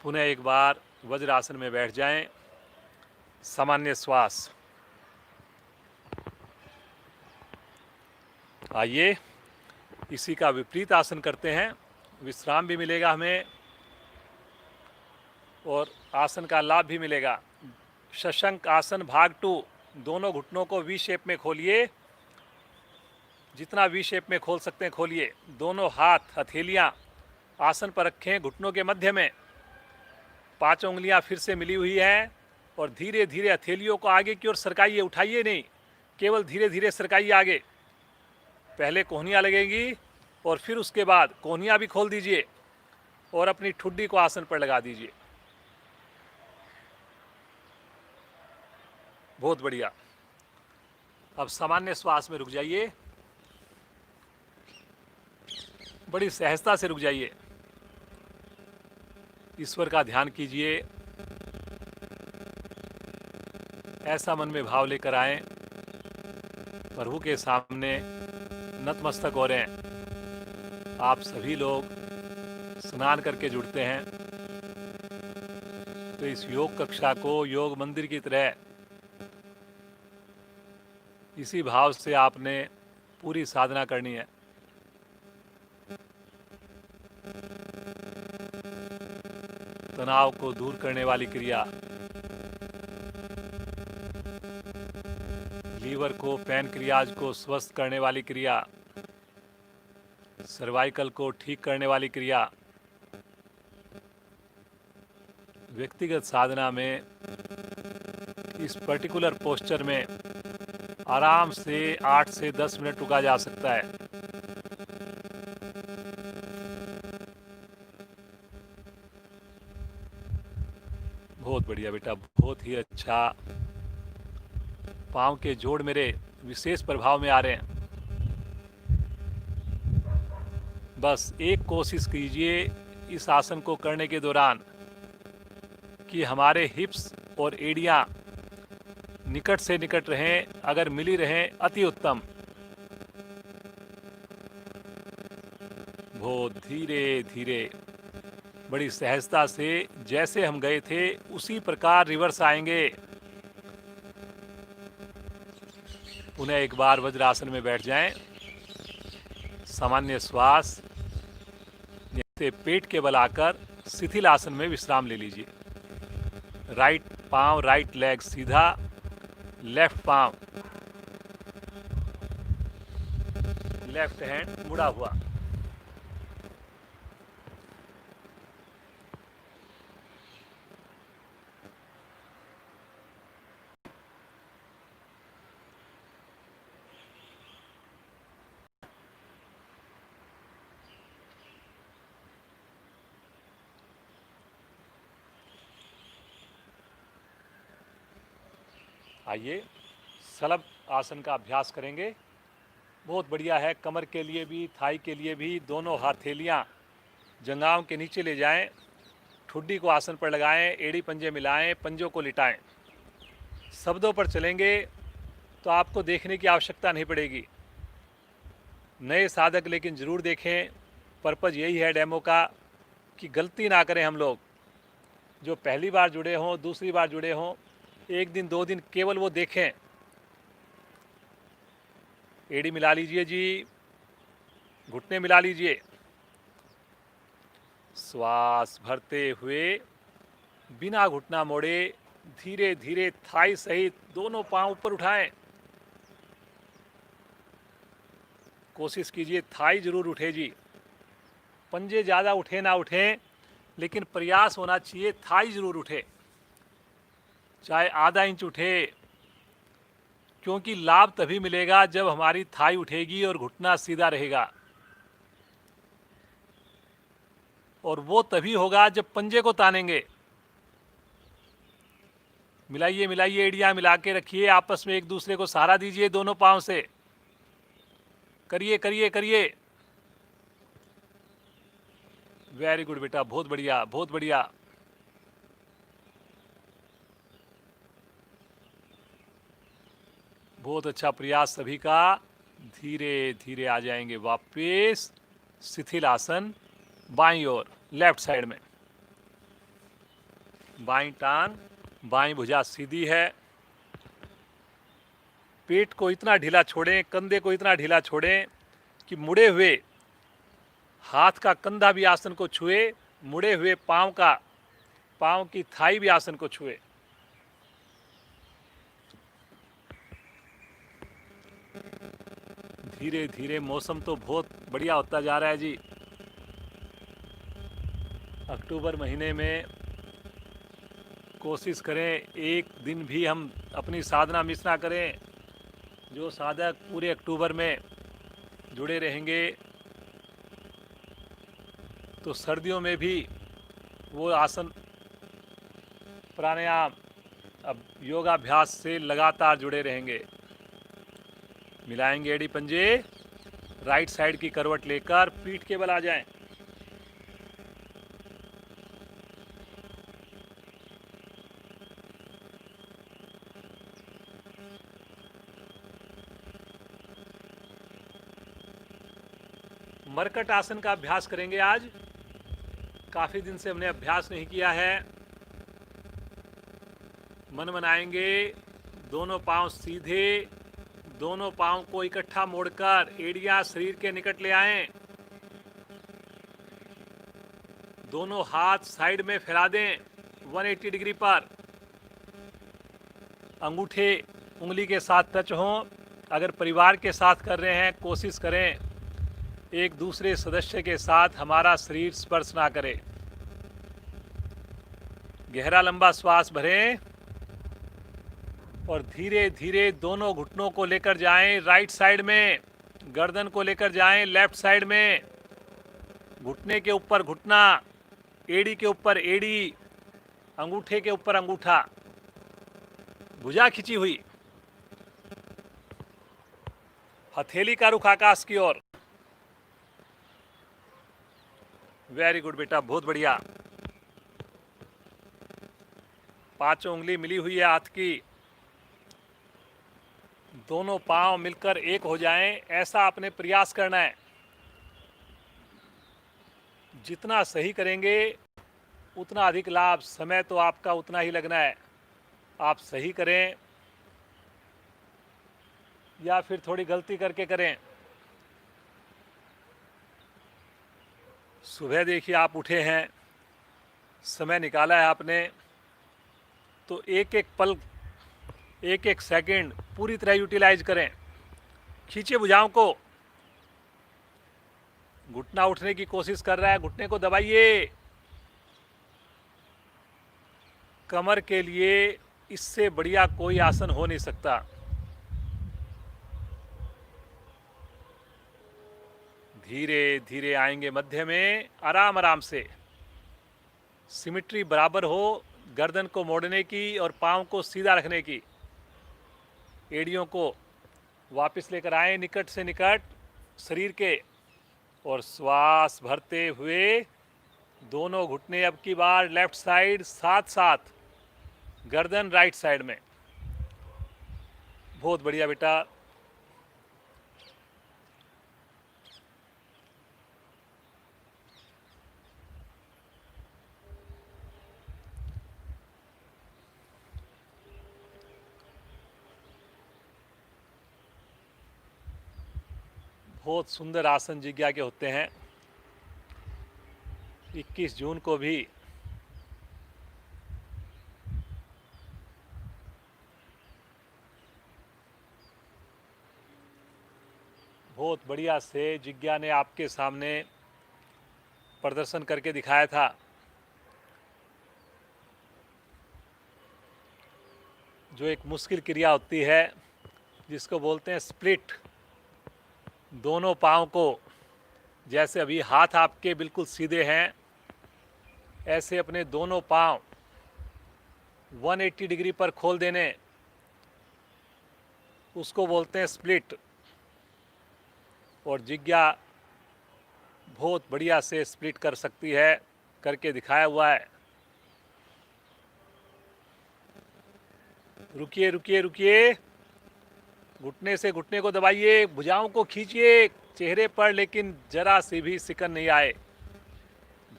पुनः एक बार वज्रासन में बैठ जाएं। सामान्य श्वास। आइए इसी का विपरीत आसन करते हैं। विश्राम भी मिलेगा हमें और आसन का लाभ भी मिलेगा। शशंक आसन भाग 2। दोनों घुटनों को वी शेप में खोलिए, जितना वी शेप में खोल सकते हैं खोलिए। दोनों हाथ, हथेलियां आसन पर रखें घुटनों के मध्य में। 5 उंगलियां फिर से मिली हुई हैं और धीरे धीरे हथेलियों को आगे की ओर सरकाइए, उठाइए नहीं, केवल धीरे धीरे सरकाइए आगे। पहले कोहनियाँ लगेंगी और फिर उसके बाद कोहनियाँ भी खोल दीजिए और अपनी ठुड्डी को आसन पर लगा दीजिए। बहुत बढ़िया। अब सामान्य श्वास में रुक जाइए, बड़ी सहजता से रुक जाइए। ईश्वर का ध्यान कीजिए। ऐसा मन में भाव लेकर आए, प्रभु के सामने नतमस्तक हो रहे हैं। आप सभी लोग स्नान करके जुड़ते हैं तो इस योग कक्षा को योग मंदिर की तरह इसी भाव से आपने पूरी साधना करनी है। तनाव को दूर करने वाली क्रिया, लीवर को, पैनक्रियाज को स्वस्थ करने वाली क्रिया, सर्वाइकल को ठीक करने वाली क्रिया। व्यक्तिगत साधना में इस पर्टिकुलर पोस्चर में आराम से 8 से 10 मिनट रुका जा सकता है। बहुत बढ़िया बेटा, बहुत ही अच्छा। पाँव के जोड़ मेरे विशेष प्रभाव में आ रहे हैं। बस एक कोशिश कीजिए इस आसन को करने के दौरान कि हमारे हिप्स और एड़ियां निकट से निकट रहें, अगर मिली रहें अति उत्तम। बहुत धीरे धीरे, बड़ी सहजता से, जैसे हम गए थे उसी प्रकार रिवर्स आएंगे। पुनः एक बार वज्रासन में बैठ जाएं। सामान्य श्वास, जैसे पेट के बल आकर शिथिल आसन में विश्राम ले लीजिए। राइट पांव, राइट लेग सीधा, लेफ्ट पांव, लेफ्ट हैंड मुड़ा हुआ। आइए शलभ आसन का अभ्यास करेंगे। बहुत बढ़िया है, कमर के लिए भी थाई के लिए भी। दोनों हथेलियाँ जंघाओं के नीचे ले जाएं, ठुड्डी को आसन पर लगाएं, एड़ी पंजे मिलाएं, पंजों को लिटाएं। शब्दों पर चलेंगे तो आपको देखने की आवश्यकता नहीं पड़ेगी। नए साधक लेकिन ज़रूर देखें, पर्पज़ यही है डेमो का कि गलती ना करें हम लोग। जो पहली बार जुड़े हों, दूसरी बार जुड़े हों, एक दिन 2 दिन केवल वो देखें। एड़ी मिला लीजिए जी, घुटने मिला लीजिए। श्वास भरते हुए बिना घुटना मोड़े धीरे धीरे थाई सहित दोनों पांव ऊपर उठाएं। कोशिश कीजिए थाई जरूर उठे जी, पंजे ज़्यादा उठे ना उठे, लेकिन प्रयास होना चाहिए थाई जरूर उठे, चाहे आधा इंच उठे, क्योंकि लाभ तभी मिलेगा जब हमारी थाई उठेगी और घुटना सीधा रहेगा। और वो तभी होगा जब पंजे को तानेंगे। मिलाइए मिलाइए, एड़ियां मिला के रखिए, आपस में एक दूसरे को सहारा दीजिए दोनों पांव से। करिए करिए करिए। वेरी गुड बेटा, बहुत बढ़िया बहुत बढ़िया। बहुत अच्छा प्रयास सभी का। धीरे धीरे आ जाएंगे वापस शिथिल आसन। बाईं ओर लेफ्ट साइड में, बाईं टांग बाईं भुजा सीधी है। पेट को इतना ढीला छोड़ें, कंधे को इतना ढीला छोड़ें कि मुड़े हुए हाथ का कंधा भी आसन को छुए, मुड़े हुए पांव की थाई भी आसन को छुए। धीरे धीरे मौसम तो बहुत बढ़िया होता जा रहा है जी। अक्टूबर महीने में कोशिश करें एक दिन भी हम अपनी साधना मिस ना करें। जो साधक पूरे अक्टूबर में जुड़े रहेंगे तो सर्दियों में भी वो आसन प्राणायाम अब योगाभ्यास से लगातार जुड़े रहेंगे। मिलाएंगे एड़ी पंजे, राइट साइड की करवट लेकर पीठ के बल आ जाएं। मरकट आसन का अभ्यास करेंगे आज। काफी दिन से हमने अभ्यास नहीं किया है। मन बनाएंगे, दोनों पांव सीधे, दोनों पांव को इकट्ठा मोड़कर एड़ियां शरीर के निकट ले आएं। दोनों हाथ साइड में फैला दें 180 डिग्री पर। अंगूठे उंगली के साथ टच हों। अगर परिवार के साथ कर रहे हैं कोशिश करें एक दूसरे सदस्य के साथ हमारा शरीर स्पर्श ना करे। गहरा लंबा श्वास भरें और धीरे धीरे दोनों घुटनों को लेकर जाएं राइट साइड में, गर्दन को लेकर जाएं लेफ्ट साइड में। घुटने के ऊपर घुटना, एड़ी के ऊपर एड़ी, अंगूठे के ऊपर अंगूठा, भुजा खिंची हुई, हथेली का रुख आकाश की ओर। वेरी गुड बेटा, बहुत बढ़िया। पांचों उंगली मिली हुई है हाथ की। दोनों पांव मिलकर एक हो जाएं, ऐसा आपने प्रयास करना है। जितना सही करेंगे उतना अधिक लाभ। समय तो आपका उतना ही लगना है। आप सही करें या फिर थोड़ी गलती करके करें। सुबह देखिए आप उठे हैं, समय निकाला है आपने, तो एक एक पल, एक एक सेकंड पूरी तरह यूटिलाइज करें। खींचे भुजाओं को। घुटना उठने की कोशिश कर रहा है, घुटने को दबाइए। कमर के लिए इससे बढ़िया कोई आसन हो नहीं सकता। धीरे धीरे आएंगे मध्य में, आराम आराम से। सिमिट्री बराबर हो गर्दन को मोड़ने की और पांव को सीधा रखने की। एड़ियों को वापस लेकर आए निकट से निकट शरीर के, और श्वास भरते हुए दोनों घुटने अब की बार लेफ्ट साइड, साथ साथ गर्दन राइट साइड में। बहुत बढ़िया बेटा। बहुत सुंदर आसन जिज्ञा के होते हैं। 21 जून को भी बहुत बढ़िया से जिज्ञा ने आपके सामने प्रदर्शन करके दिखाया था। जो एक मुश्किल क्रिया होती है जिसको बोलते हैं स्प्लिट। दोनों पाँव को, जैसे अभी हाथ आपके बिल्कुल सीधे हैं, ऐसे अपने दोनों पाँव 180 डिग्री पर खोल देने, उसको बोलते हैं स्प्लिट। और जिज्ञा बहुत बढ़िया से स्प्लिट कर सकती है, करके दिखाया हुआ है। रुकिए रुकिए रुकिए, घुटने से घुटने को दबाइए, भुजाओं को खींचिए चेहरे पर, लेकिन जरा सी भी सिकन नहीं आए।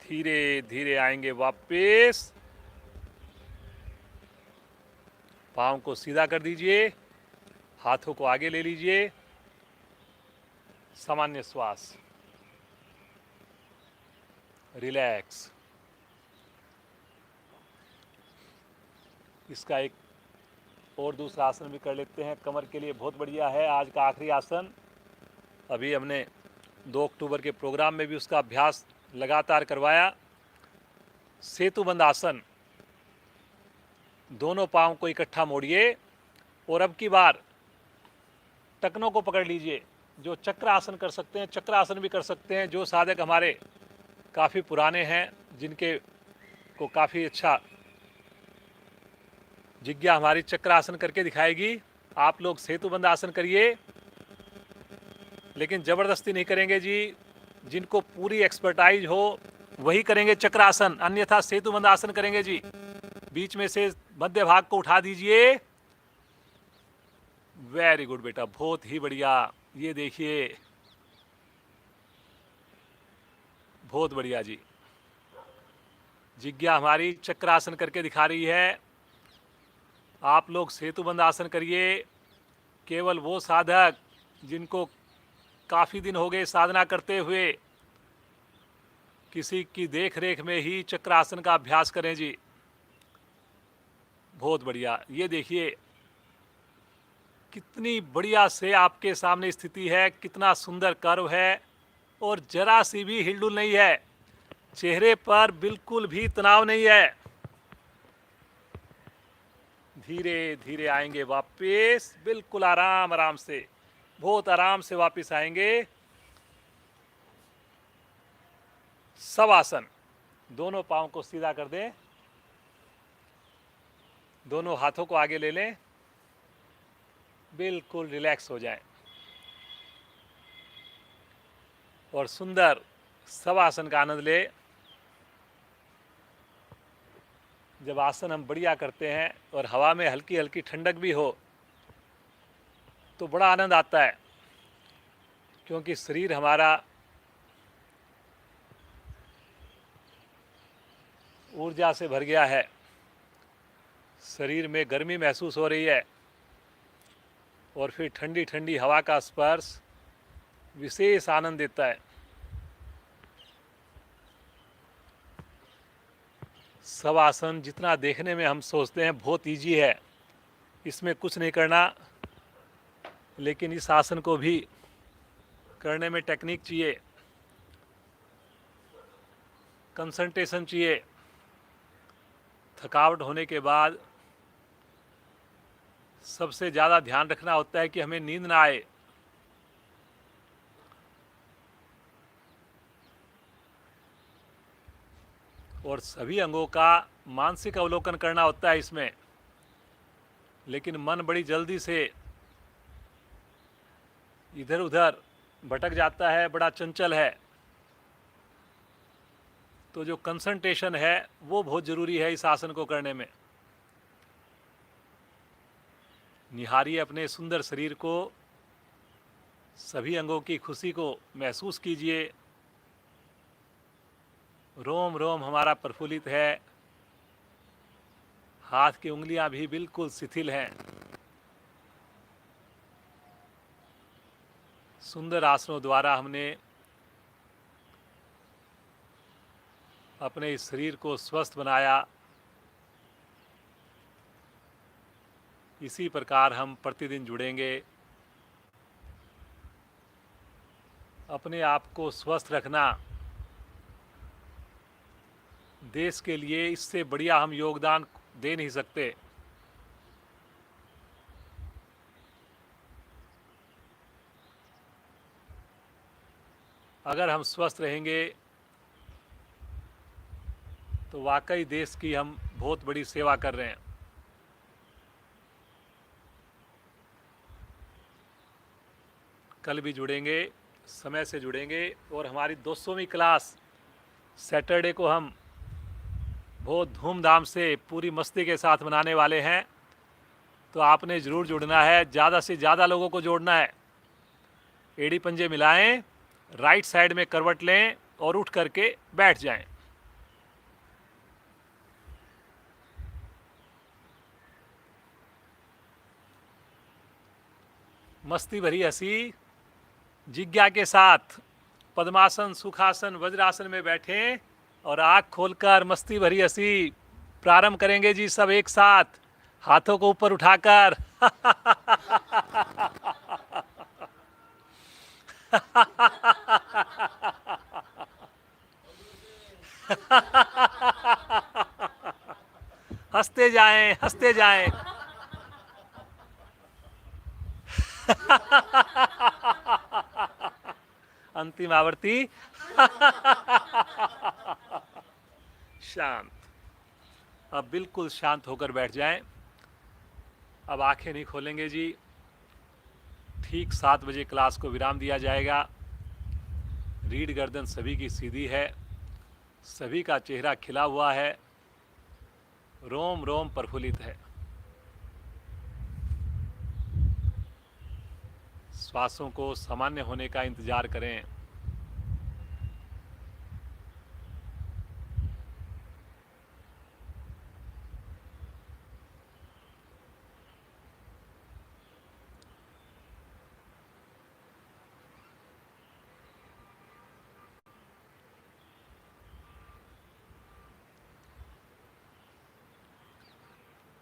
धीरे धीरे आएंगे वापस। पाँव को सीधा कर दीजिए, हाथों को आगे ले लीजिए। सामान्य श्वास, रिलैक्स। इसका एक और दूसरा आसन भी कर लेते हैं, कमर के लिए बहुत बढ़िया है। आज का आखिरी आसन, अभी हमने 2 अक्टूबर के प्रोग्राम में भी उसका अभ्यास लगातार करवाया। सेतुबंद आसन। दोनों पाँव को इकट्ठा मोड़िए और अब की बार टखनों को पकड़ लीजिए। जो चक्र आसन कर सकते हैं चक्र आसन भी कर सकते हैं। जो साधक हमारे काफ़ी पुराने हैं, जिनके को काफ़ी अच्छा जिज्ञा हमारी चक्र आसन करके दिखाएगी। आप लोग सेतुबंद आसन करिए, लेकिन ज़बरदस्ती नहीं करेंगे जी। जिनको पूरी एक्सपर्टाइज हो वही करेंगे चक्र आसन, अन्यथा सेतुबंद आसन करेंगे जी। बीच में से मध्य भाग को उठा दीजिए। वेरी गुड बेटा, बहुत ही बढ़िया। ये देखिए, बहुत बढ़िया जी। जिज्ञा हमारी चक्र आसन करके दिखा रही है। आप लोग सेतुबंद आसन करिए। केवल वो साधक जिनको काफ़ी दिन हो गए साधना करते हुए, किसी की देख रेख में ही चक्र आसन का अभ्यास करें जी। बहुत बढ़िया। ये देखिए कितनी बढ़िया से आपके सामने स्थिति है, कितना सुंदर कर्व है, और जरा सी भी हिलडुल नहीं है। चेहरे पर बिल्कुल भी तनाव नहीं है। धीरे धीरे आएंगे वापस, बिल्कुल आराम आराम से, बहुत आराम से वापस आएंगे। सब आसन। दोनों पाँव को सीधा कर दें, दोनों हाथों को आगे ले लें, बिल्कुल रिलैक्स हो जाएं और सुंदर सब आसन का आनंद ले। जब आसन हम बढ़िया करते हैं और हवा में हल्की हल्की ठंडक भी हो तो बड़ा आनंद आता है, क्योंकि शरीर हमारा ऊर्जा से भर गया है। शरीर में गर्मी महसूस हो रही है और फिर ठंडी ठंडी हवा का स्पर्श विशेष आनंद देता है। सब आसन जितना देखने में हम सोचते हैं बहुत इजी है, इसमें कुछ नहीं करना, लेकिन इस आसन को भी करने में टेक्निक चाहिए, कंसंट्रेशन चाहिए। थकावट होने के बाद सबसे ज़्यादा ध्यान रखना होता है कि हमें नींद ना आए। और सभी अंगों का मानसिक अवलोकन करना होता है इसमें, लेकिन मन बड़ी जल्दी से इधर उधर भटक जाता है, बड़ा चंचल है, तो जो कंसंट्रेशन है वो बहुत ज़रूरी है इस आसन को करने में। निहारिए अपने सुंदर शरीर को, सभी अंगों की खुशी को महसूस कीजिए। रोम रोम हमारा प्रफुल्लित है, हाथ की उंगलियां भी बिल्कुल शिथिल हैं। सुंदर आसनों द्वारा हमने अपने इस शरीर को स्वस्थ बनाया। इसी प्रकार हम प्रतिदिन जुड़ेंगे। अपने आप को स्वस्थ रखना, देश के लिए इससे बढ़िया हम योगदान दे नहीं सकते। अगर हम स्वस्थ रहेंगे तो वाकई देश की हम बहुत बड़ी सेवा कर रहे हैं। कल भी जुड़ेंगे, समय से जुड़ेंगे, और हमारी 200वीं क्लास सैटरडे को हम बहुत धूमधाम से पूरी मस्ती के साथ मनाने वाले हैं। तो आपने ज़रूर जुड़ना है, ज़्यादा से ज़्यादा लोगों को जोड़ना है। एड़ी पंजे मिलाएं, राइट साइड में करवट लें और उठ करके बैठ जाएं। मस्ती भरी हंसी जिज्ञा के साथ पद्मासन, सुखासन, वज्रासन में बैठें और आँख खोलकर मस्ती भरी हंसी प्रारंभ करेंगे जी, सब एक साथ, हाथों को ऊपर उठाकर। हंसते जाएं, हंसते जाएं। अंतिम आवर्ती। शांत। अब बिल्कुल शांत होकर बैठ जाएं। अब आंखें नहीं खोलेंगे जी। ठीक 7 बजे क्लास को विराम दिया जाएगा। रीढ़ गर्दन सभी की सीधी है, सभी का चेहरा खिला हुआ है, रोम रोम प्रफुल्लित है। श्वासों को सामान्य होने का इंतजार करें।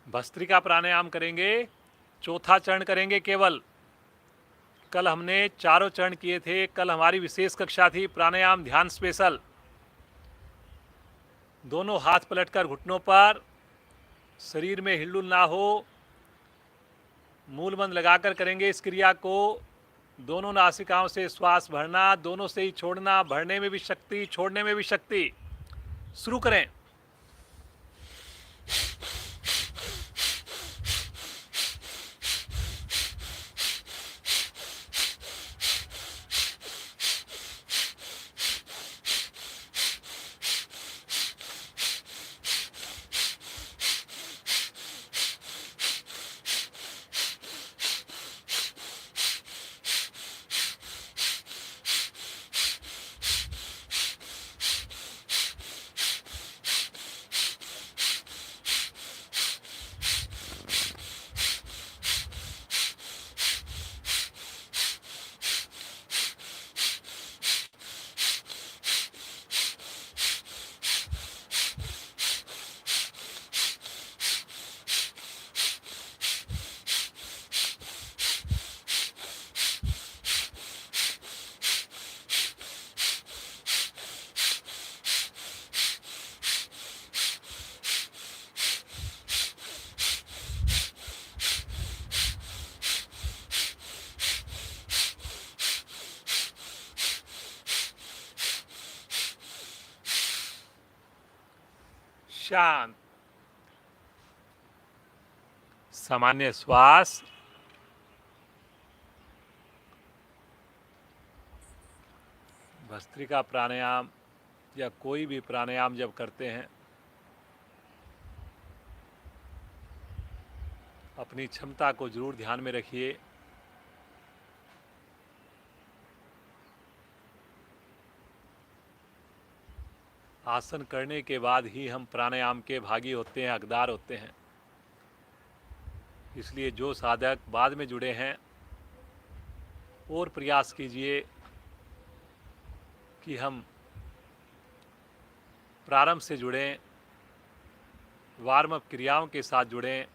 भस्त्रिका प्राणायाम करेंगे, चौथा चरण करेंगे केवल। कल हमने चारों चरण किए थे। कल हमारी विशेष कक्षा थी प्राणायाम ध्यान स्पेशल। दोनों हाथ पलटकर घुटनों पर, शरीर में हिलडुल ना हो, मूल बंद लगाकर करेंगे इस क्रिया को। दोनों नासिकाओं से श्वास भरना, दोनों से ही छोड़ना, भरने में भी शक्ति, छोड़ने में भी शक्ति। शुरू करें। शांत। सामान्य श्वास, भस्त्रिका प्राणायाम या कोई भी प्राणायाम जब करते हैं, अपनी क्षमता को जरूर ध्यान में रखिए। आसन करने के बाद ही हम प्राणायाम के भागी होते हैं, हकदार होते हैं। इसलिए जो साधक बाद में जुड़े हैं और प्रयास कीजिए कि हम प्रारंभ से जुड़ें, वार्म अप क्रियाओं के साथ जुड़ें,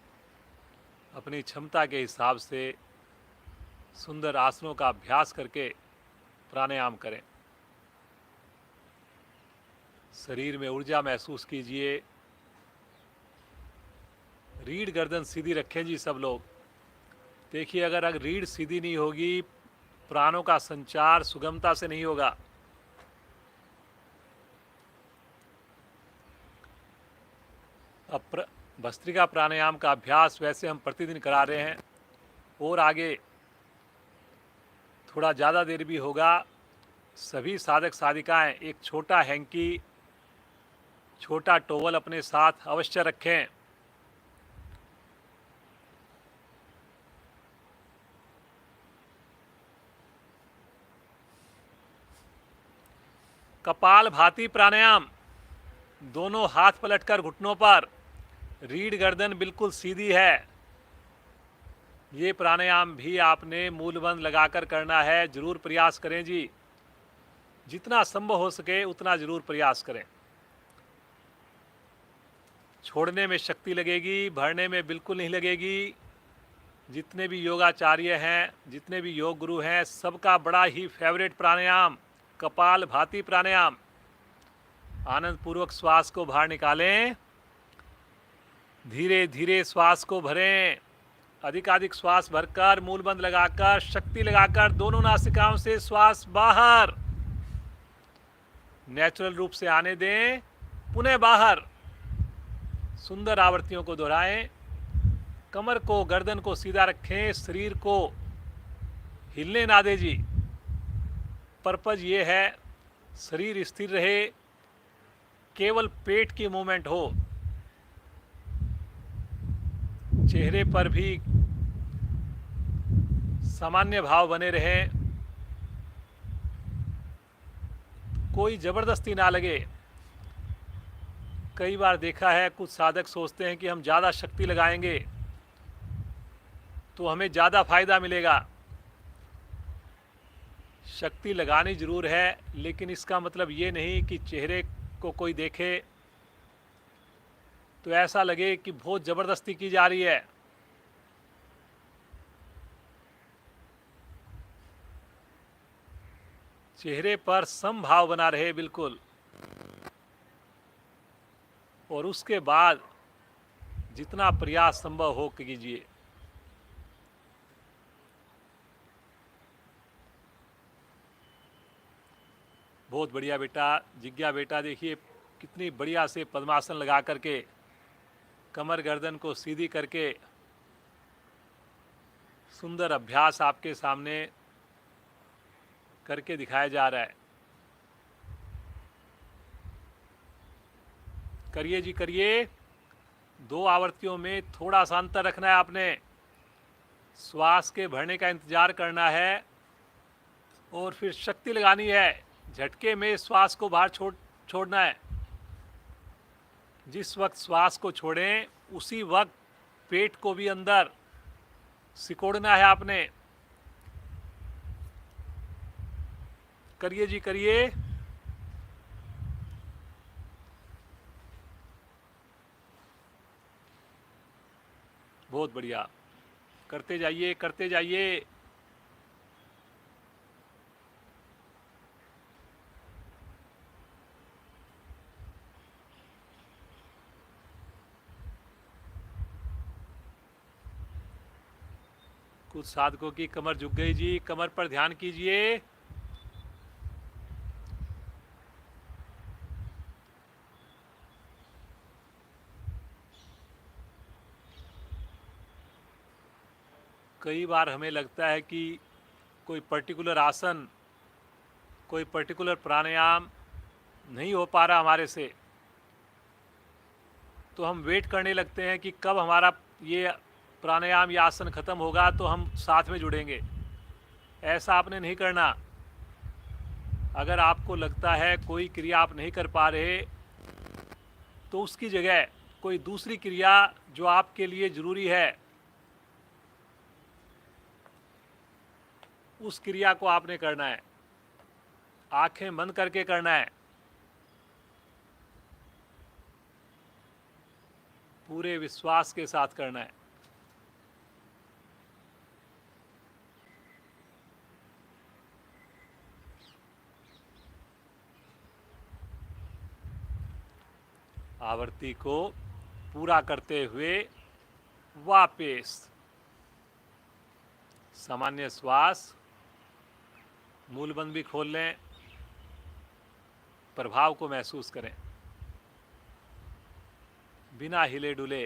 अपनी क्षमता के हिसाब से सुंदर आसनों का अभ्यास करके प्राणायाम करें। शरीर में ऊर्जा महसूस कीजिए। रीढ़ गर्दन सीधी रखें जी सब लोग। देखिए, अगर रीढ़ सीधी नहीं होगी, प्राणों का संचार सुगमता से नहीं होगा। अब भस्त्रिका प्राणायाम का अभ्यास वैसे हम प्रतिदिन करा रहे हैं और आगे थोड़ा ज़्यादा देर भी होगा। सभी साधक साधिकाएं एक छोटा हैंकी, छोटा टॉवल अपने साथ अवश्य रखें। कपाल भाती प्राणायाम, दोनों हाथ पलटकर घुटनों पर, रीढ़ गर्दन बिल्कुल सीधी है। ये प्राणायाम भी आपने मूलबंध लगाकर करना है। जरूर प्रयास करें जी, जितना संभव हो सके उतना जरूर प्रयास करें। छोड़ने में शक्ति लगेगी, भरने में बिल्कुल नहीं लगेगी। जितने भी योगाचार्य हैं, जितने भी योग गुरु हैं, सबका बड़ा ही फेवरेट प्राणायाम कपाल भाती प्राणायाम। आनंद पूर्वक श्वास को बाहर निकालें, धीरे धीरे श्वास को भरें। अधिकाधिक श्वास भरकर, मूलबंध लगाकर, शक्ति लगाकर दोनों नासिकाओं से श्वास बाहर, नेचुरल रूप से आने दें, पुनः बाहर। सुंदर आवृत्तियों को दोहराएं। कमर को, गर्दन को सीधा रखें, शरीर को हिलने ना दें जी। पर्पज ये है शरीर स्थिर रहे, केवल पेट की मूवमेंट हो। चेहरे पर भी सामान्य भाव बने रहें, कोई जबरदस्ती ना लगे। कई बार देखा है कुछ साधक सोचते हैं कि हम ज़्यादा शक्ति लगाएंगे तो हमें ज़्यादा फायदा मिलेगा। शक्ति लगानी जरूर है, लेकिन इसका मतलब ये नहीं कि चेहरे को कोई देखे तो ऐसा लगे कि बहुत ज़बरदस्ती की जा रही है। चेहरे पर समभाव बना रहे बिल्कुल, और उसके बाद जितना प्रयास संभव हो कीजिए। बहुत बढ़िया बेटा, जिज्ञा बेटा, देखिए कितनी बढ़िया से पद्मासन लगा करके कमर गर्दन को सीधी करके सुंदर अभ्यास आपके सामने करके दिखाया जा रहा है। करिए जी, करिए। 2 आवृत्तियों में थोड़ा सा अंतर रखना है आपने। श्वास के भरने का इंतजार करना है और फिर शक्ति लगानी है। झटके में श्वास को बाहर छोड़ना है। जिस वक्त श्वास को छोड़ें उसी वक्त पेट को भी अंदर सिकोड़ना है आपने। करिए जी, करिए। बहुत बढ़िया, करते जाइए, करते जाइए। कुछ साधकों की कमर झुक गई जी, कमर पर ध्यान कीजिए। कई बार हमें लगता है कि कोई पर्टिकुलर आसन कोई पर्टिकुलर प्राणायाम नहीं हो पा रहा हमारे से, तो हम वेट करने लगते हैं कि कब हमारा ये प्राणायाम या आसन खत्म होगा तो हम साथ में जुड़ेंगे। ऐसा आपने नहीं करना। अगर आपको लगता है कोई क्रिया आप नहीं कर पा रहे, तो उसकी जगह कोई दूसरी क्रिया जो आपके लिए जरूरी है, उस क्रिया को आपने करना है। आंखें बंद करके करना है, पूरे विश्वास के साथ करना है। आवृत्ति को पूरा करते हुए वापस सामान्य श्वास, मूलबंद भी खोल लें, प्रभाव को महसूस करें बिना हिले डुले।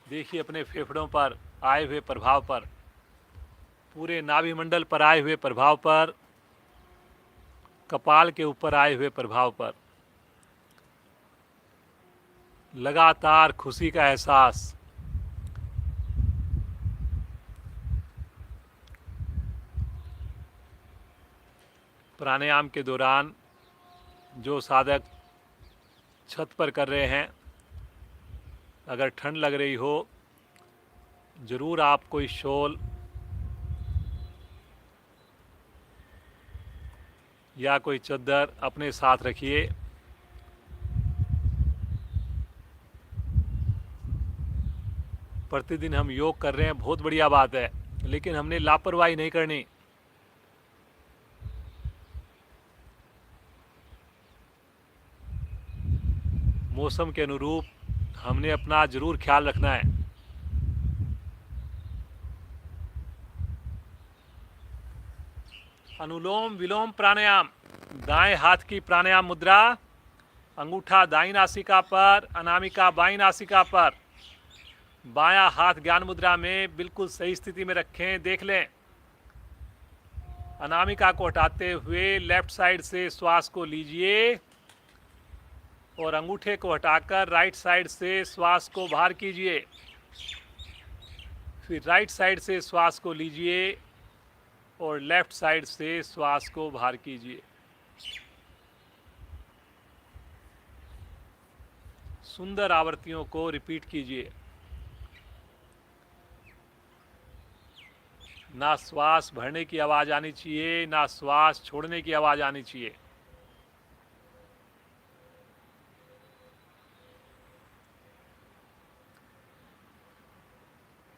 देखिए अपने फेफड़ों पर आए हुए प्रभाव पर, पूरे नाभि मंडल पर आए हुए प्रभाव पर, कपाल के ऊपर आए हुए प्रभाव पर। लगातार खुशी का एहसास। प्राणायाम के दौरान जो साधक छत पर कर रहे हैं, अगर ठंड लग रही हो, ज़रूर आप कोई शॉल या कोई चद्दर अपने साथ रखिए। प्रतिदिन हम योग कर रहे हैं, बहुत बढ़िया बात है, लेकिन हमने लापरवाही नहीं करनी। मौसम के अनुरूप हमने अपना जरूर ख्याल रखना है। अनुलोम विलोम प्राणायाम। दाएं हाथ की प्राणायाम मुद्रा, अंगूठा दाईं नासिका पर, अनामिका बाईं नासिका पर। बायां हाथ ज्ञान मुद्रा में बिल्कुल सही स्थिति में रखें, देख लें। अनामिका को हटाते हुए लेफ्ट साइड से श्वास को लीजिए और अंगूठे को हटाकर राइट साइड से श्वास को बाहर कीजिए। फिर राइट साइड से श्वास को लीजिए और लेफ्ट साइड से श्वास को बाहर कीजिए। सुंदर आवृत्तियों को रिपीट कीजिए। ना श्वास भरने की आवाज आनी चाहिए, ना श्वास छोड़ने की आवाज आनी चाहिए।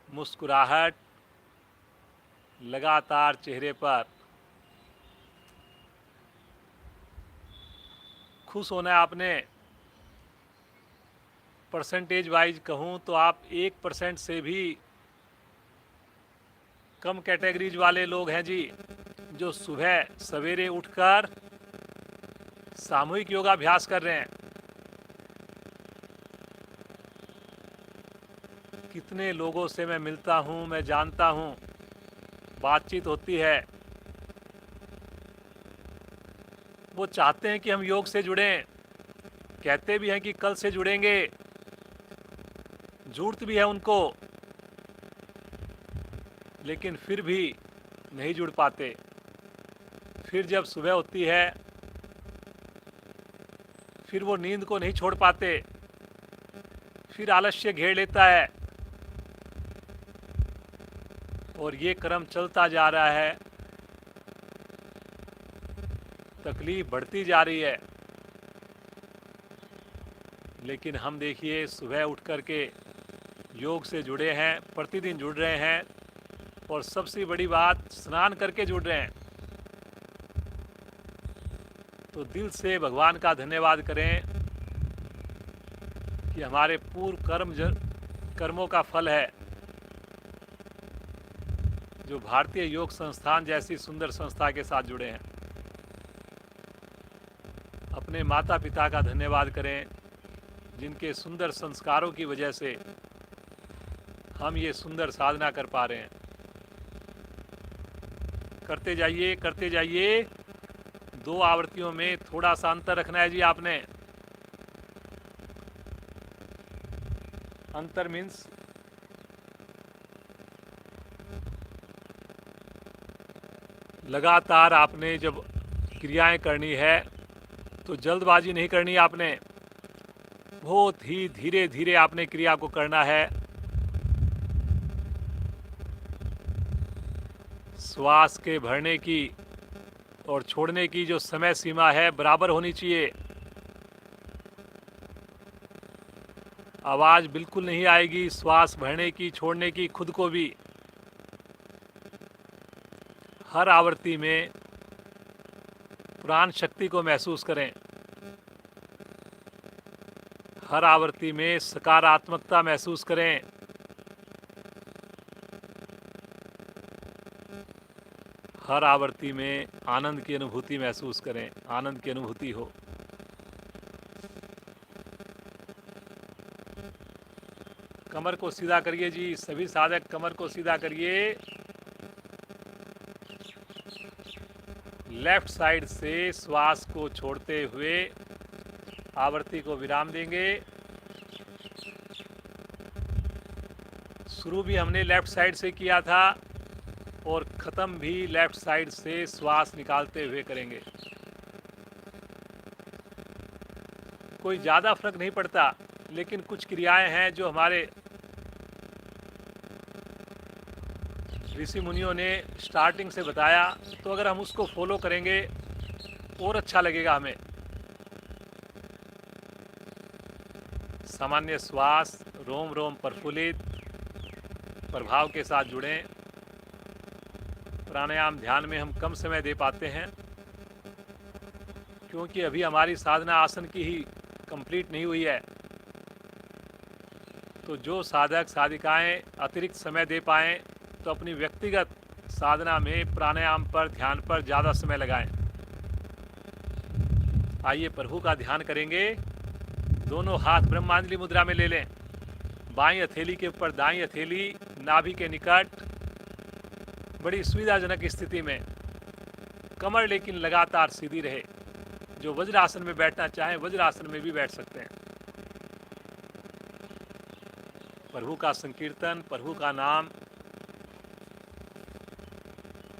मुस्कुराहट लगातार चेहरे पर। खुश होना है आपने। परसेंटेज वाइज कहूं तो आप 1% से भी कम कैटेगरीज वाले लोग हैं जी, जो सुबह सवेरे उठकर सामूहिक योगाभ्यास कर रहे हैं। कितने लोगों से मैं मिलता हूं, मैं जानता हूं, बातचीत होती है, वो चाहते हैं कि हम योग से जुड़ें, कहते भी हैं कि कल से जुड़ेंगे, जरूरत भी है उनको, लेकिन फिर भी नहीं जुड़ पाते। फिर जब सुबह होती है, फिर वो नींद को नहीं छोड़ पाते, फिर आलस्य घेर लेता है और ये क्रम चलता जा रहा है। तकलीफ बढ़ती जा रही है। लेकिन हम देखिए सुबह उठ कर के योग से जुड़े हैं, प्रतिदिन जुड़ रहे हैं, और सबसे बड़ी बात स्नान करके जुड़ रहे हैं। तो दिल से भगवान का धन्यवाद करें कि हमारे पूर्व कर्मों का फल है, जो भारतीय योग संस्थान जैसी सुंदर संस्था के साथ जुड़े हैं। अपने माता पिता का धन्यवाद करें, जिनके सुंदर संस्कारों की वजह से हम ये सुंदर साधना कर पा रहे हैं। करते जाइए, करते जाइए। 2 आवृत्तियों में थोड़ा सा अंतर रखना है जी आपने। अंतर मीन्स लगातार आपने जब क्रियाएं करनी है तो जल्दबाजी नहीं करनी आपने, बहुत ही धीरे धीरे आपने क्रिया को करना है। श्वास के भरने की और छोड़ने की जो समय सीमा है बराबर होनी चाहिए। आवाज बिल्कुल नहीं आएगी श्वास भरने की, छोड़ने की, खुद को भी। हर आवृत्ति में प्राण शक्ति को महसूस करें। हर आवृत्ति में सकारात्मकता महसूस करें। हर आवृत्ति में आनंद की अनुभूति महसूस करें, आनंद की अनुभूति हो। कमर को सीधा करिए जी, सभी साधक कमर को सीधा करिए। लेफ्ट साइड से श्वास को छोड़ते हुए आवृत्ति को विराम देंगे। शुरू भी हमने लेफ्ट साइड से किया था और ख़त्म भी लेफ्ट साइड से श्वास निकालते हुए करेंगे। कोई ज़्यादा फर्क नहीं पड़ता, लेकिन कुछ क्रियाएं हैं जो हमारे ऋषि मुनियों ने स्टार्टिंग से बताया, तो अगर हम उसको फॉलो करेंगे और अच्छा लगेगा हमें। सामान्य श्वास, रोम रोम प्रफुल्लित, प्रभाव के साथ जुड़ें। प्राणायाम ध्यान में हम कम समय दे पाते हैं क्योंकि अभी हमारी साधना आसन की ही कंप्लीट नहीं हुई है। तो जो साधक साधिकाएं अतिरिक्त समय दे पाएं तो अपनी व्यक्तिगत साधना में प्राणायाम पर, ध्यान पर ज़्यादा समय लगाएं। आइए प्रभु का ध्यान करेंगे। दोनों हाथ ब्रह्मांजलि मुद्रा में ले लें। बाईं हथेली के ऊपर दाईं हथेली, नाभि के निकट, बड़ी सुविधाजनक स्थिति में। कमर लेकिन लगातार सीधी रहे। जो वज्रासन में बैठना चाहें वज्रासन में भी बैठ सकते हैं। प्रभु का संकीर्तन, प्रभु का नाम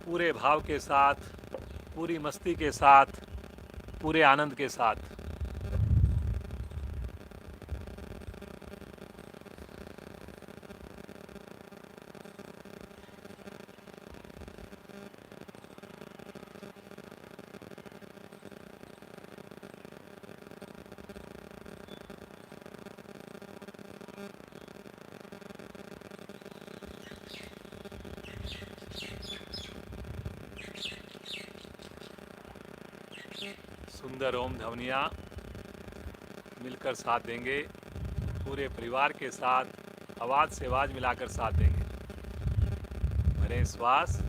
पूरे भाव के साथ, पूरी मस्ती के साथ, पूरे आनंद के साथ। सुंदर ओम ध्वनियाँ मिलकर साथ देंगे। पूरे परिवार के साथ आवाज़ से आवाज़ मिलाकर साथ देंगे। भरें श्वास।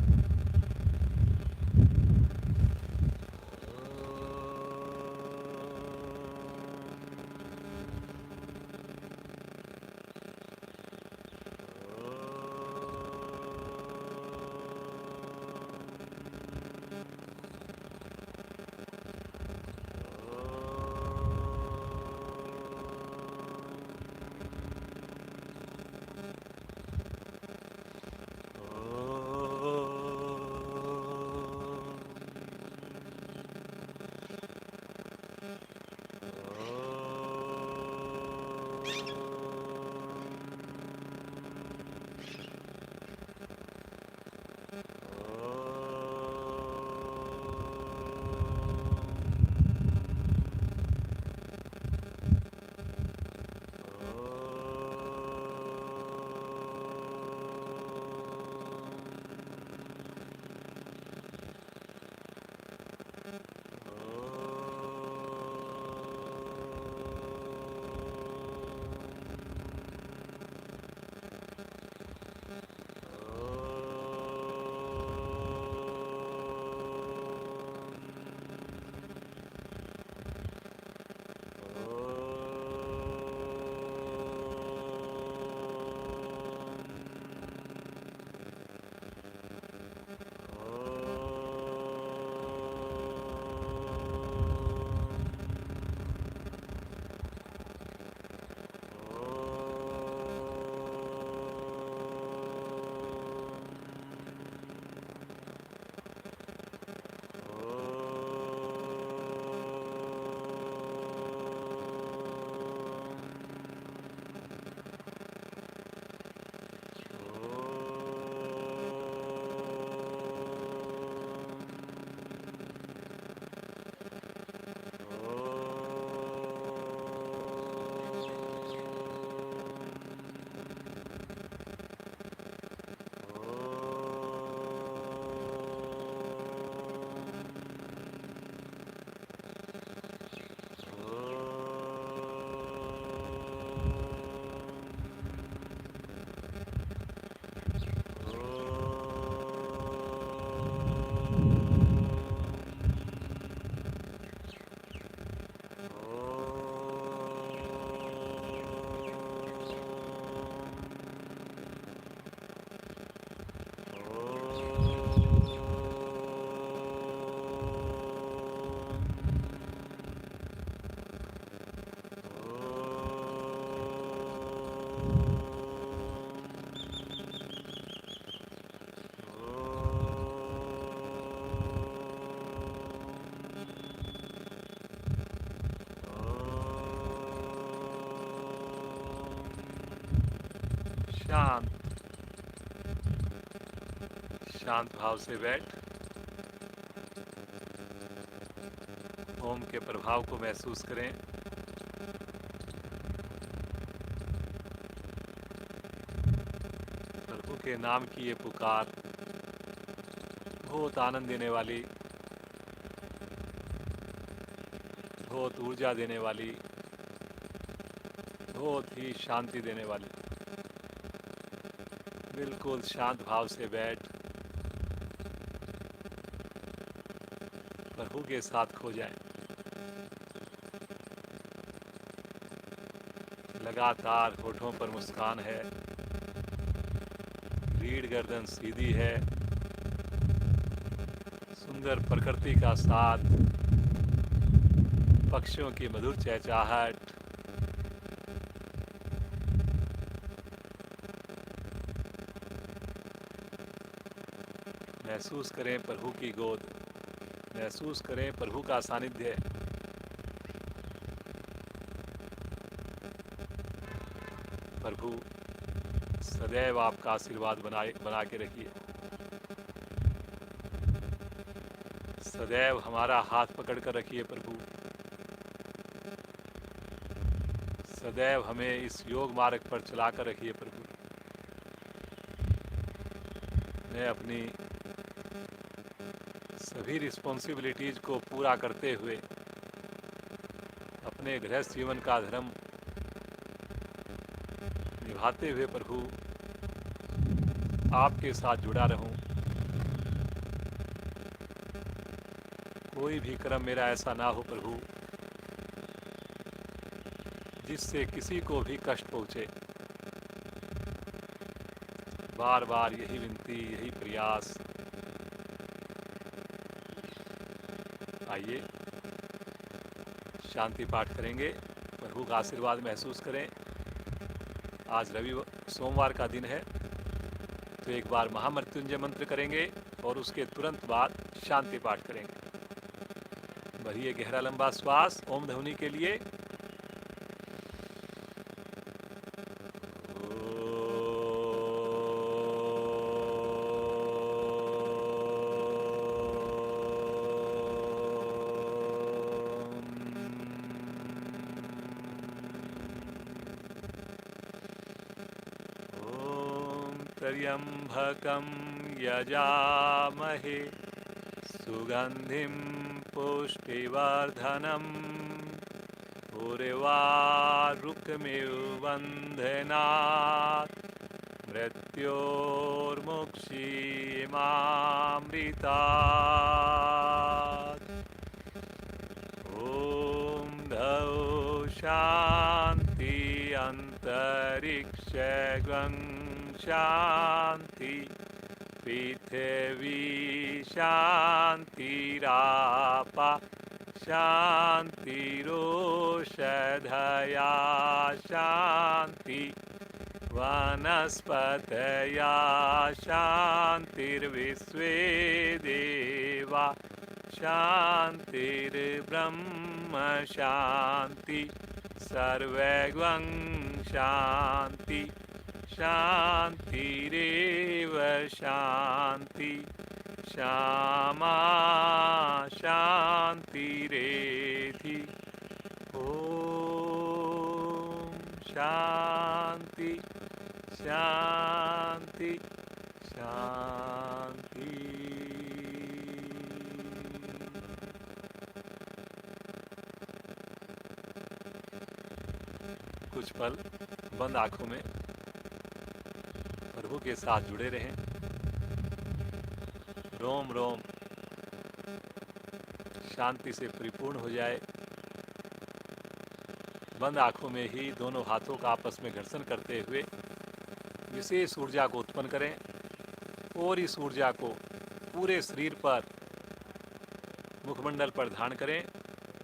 शांत शांत भाव से बैठ ओम के प्रभाव को महसूस करें। प्रभु के नाम की ये पुकार बहुत आनंद देने वाली, बहुत ऊर्जा देने वाली, बहुत ही शांति देने वाली। बिल्कुल शांत भाव से बैठ प्रभु के साथ खो जाए। लगातार होठों पर मुस्कान है, रीढ़ गर्दन सीधी है, सुंदर प्रकृति का साथ, पक्षियों की मधुर चहचहाहट, महसूस करें प्रभु की गोद, महसूस करें प्रभु का सानिध्य। प्रभु सदैव आपका आशीर्वाद बना के रखिए। सदैव हमारा हाथ पकड़ कर रखिए प्रभु। सदैव हमें इस योग मार्ग पर चला कर रखिए प्रभु। मैं अपनी सभी रिस्पॉन्सिबिलिटीज को पूरा करते हुए अपने गृहस्थ जीवन का धर्म निभाते हुए प्रभु आपके साथ जुड़ा रहूं। कोई भी कर्म मेरा ऐसा ना हो प्रभु जिससे किसी को भी कष्ट पहुंचे। बार बार यही विनती, यही प्रयास। आइए शांति पाठ करेंगे, प्रभु का आशीर्वाद महसूस करें। आज सोमवार का दिन है, तो एक बार महामृत्युंजय मंत्र करेंगे और उसके तुरंत बाद शांति पाठ करेंगे। भरिए गहरा लंबा श्वास ओम ध्वनि के लिए। त्र्यंबकं यजामहे सुगंधिं पुष्टिवर्धनम् उर्वारुकमिव बन्धनात् मृत्योर्मुक्षीयमामृतात्। ॐ द्यौ शान्ति अन्तरिक्षं शांति पृथ्वी शांतिरापा शांतिरोषधया शांति वनस्पतया शांतिर्विश्वे देवा शांतिर्ब्रह्म शांति सर्वैवं शांति शांतिरेव शांति श्यामा शांतिरेधि। ओम शांति शांति शांति। कुछ पल बंद आंखों में प्रभु के साथ जुड़े रहें। रोम रोम शांति से परिपूर्ण हो जाए। बंद आंखों में ही दोनों हाथों का आपस में घर्षण करते हुए विशेष ऊर्जा को उत्पन्न करें और इस ऊर्जा को पूरे शरीर पर, मुखमंडल पर धारण करें।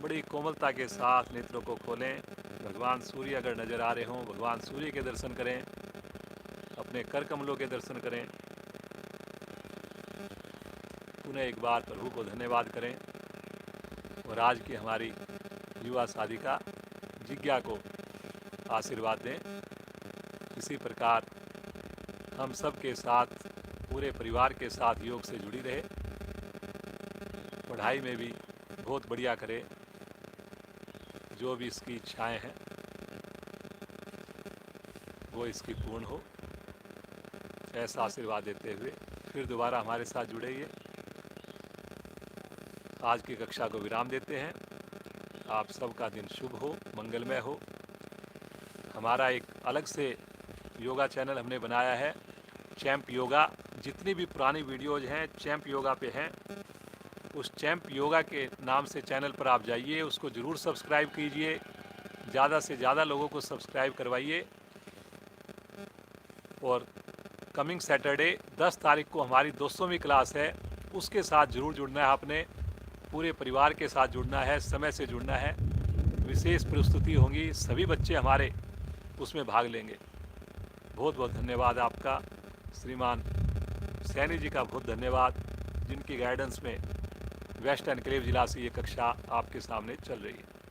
बड़ी कोमलता के साथ नेत्रों को खोलें। भगवान सूर्य अगर नजर आ रहे हों, भगवान सूर्य के दर्शन करें, अपने कर कमलों के दर्शन करें। पुनः एक बार प्रभु को धन्यवाद करें और आज की हमारी युवा साधिका जिज्ञा को आशीर्वाद दें। इसी प्रकार हम सब के साथ, पूरे परिवार के साथ योग से जुड़ी रहे, पढ़ाई में भी बहुत बढ़िया करे, जो भी इसकी इच्छाएं हैं वो इसकी पूर्ण हो, ऐसा आशीर्वाद देते हुए फिर दोबारा हमारे साथ जुड़ेंगे। आज की कक्षा को विराम देते हैं। आप सबका दिन शुभ हो, मंगलमय हो। हमारा एक अलग से योगा चैनल हमने बनाया है, चैंप योगा। जितनी भी पुरानी वीडियोज हैं चैंप योगा पे हैं। उस चैंप योगा के नाम से चैनल पर आप जाइए, उसको ज़रूर सब्सक्राइब कीजिए, ज़्यादा से ज़्यादा लोगों को सब्सक्राइब करवाइए। और कमिंग सैटरडे 10 तारीख को हमारी 200वीं क्लास है, उसके साथ ज़रूर जुड़ना है। आपने पूरे परिवार के साथ जुड़ना है, समय से जुड़ना है। विशेष प्रस्तुति होंगी, सभी बच्चे हमारे उसमें भाग लेंगे। बहुत बहुत धन्यवाद आपका। श्रीमान सैनी जी का बहुत धन्यवाद, जिनकी गाइडेंस में वेस्ट एनक्लेव जिला से ये कक्षा आपके सामने चल रही है।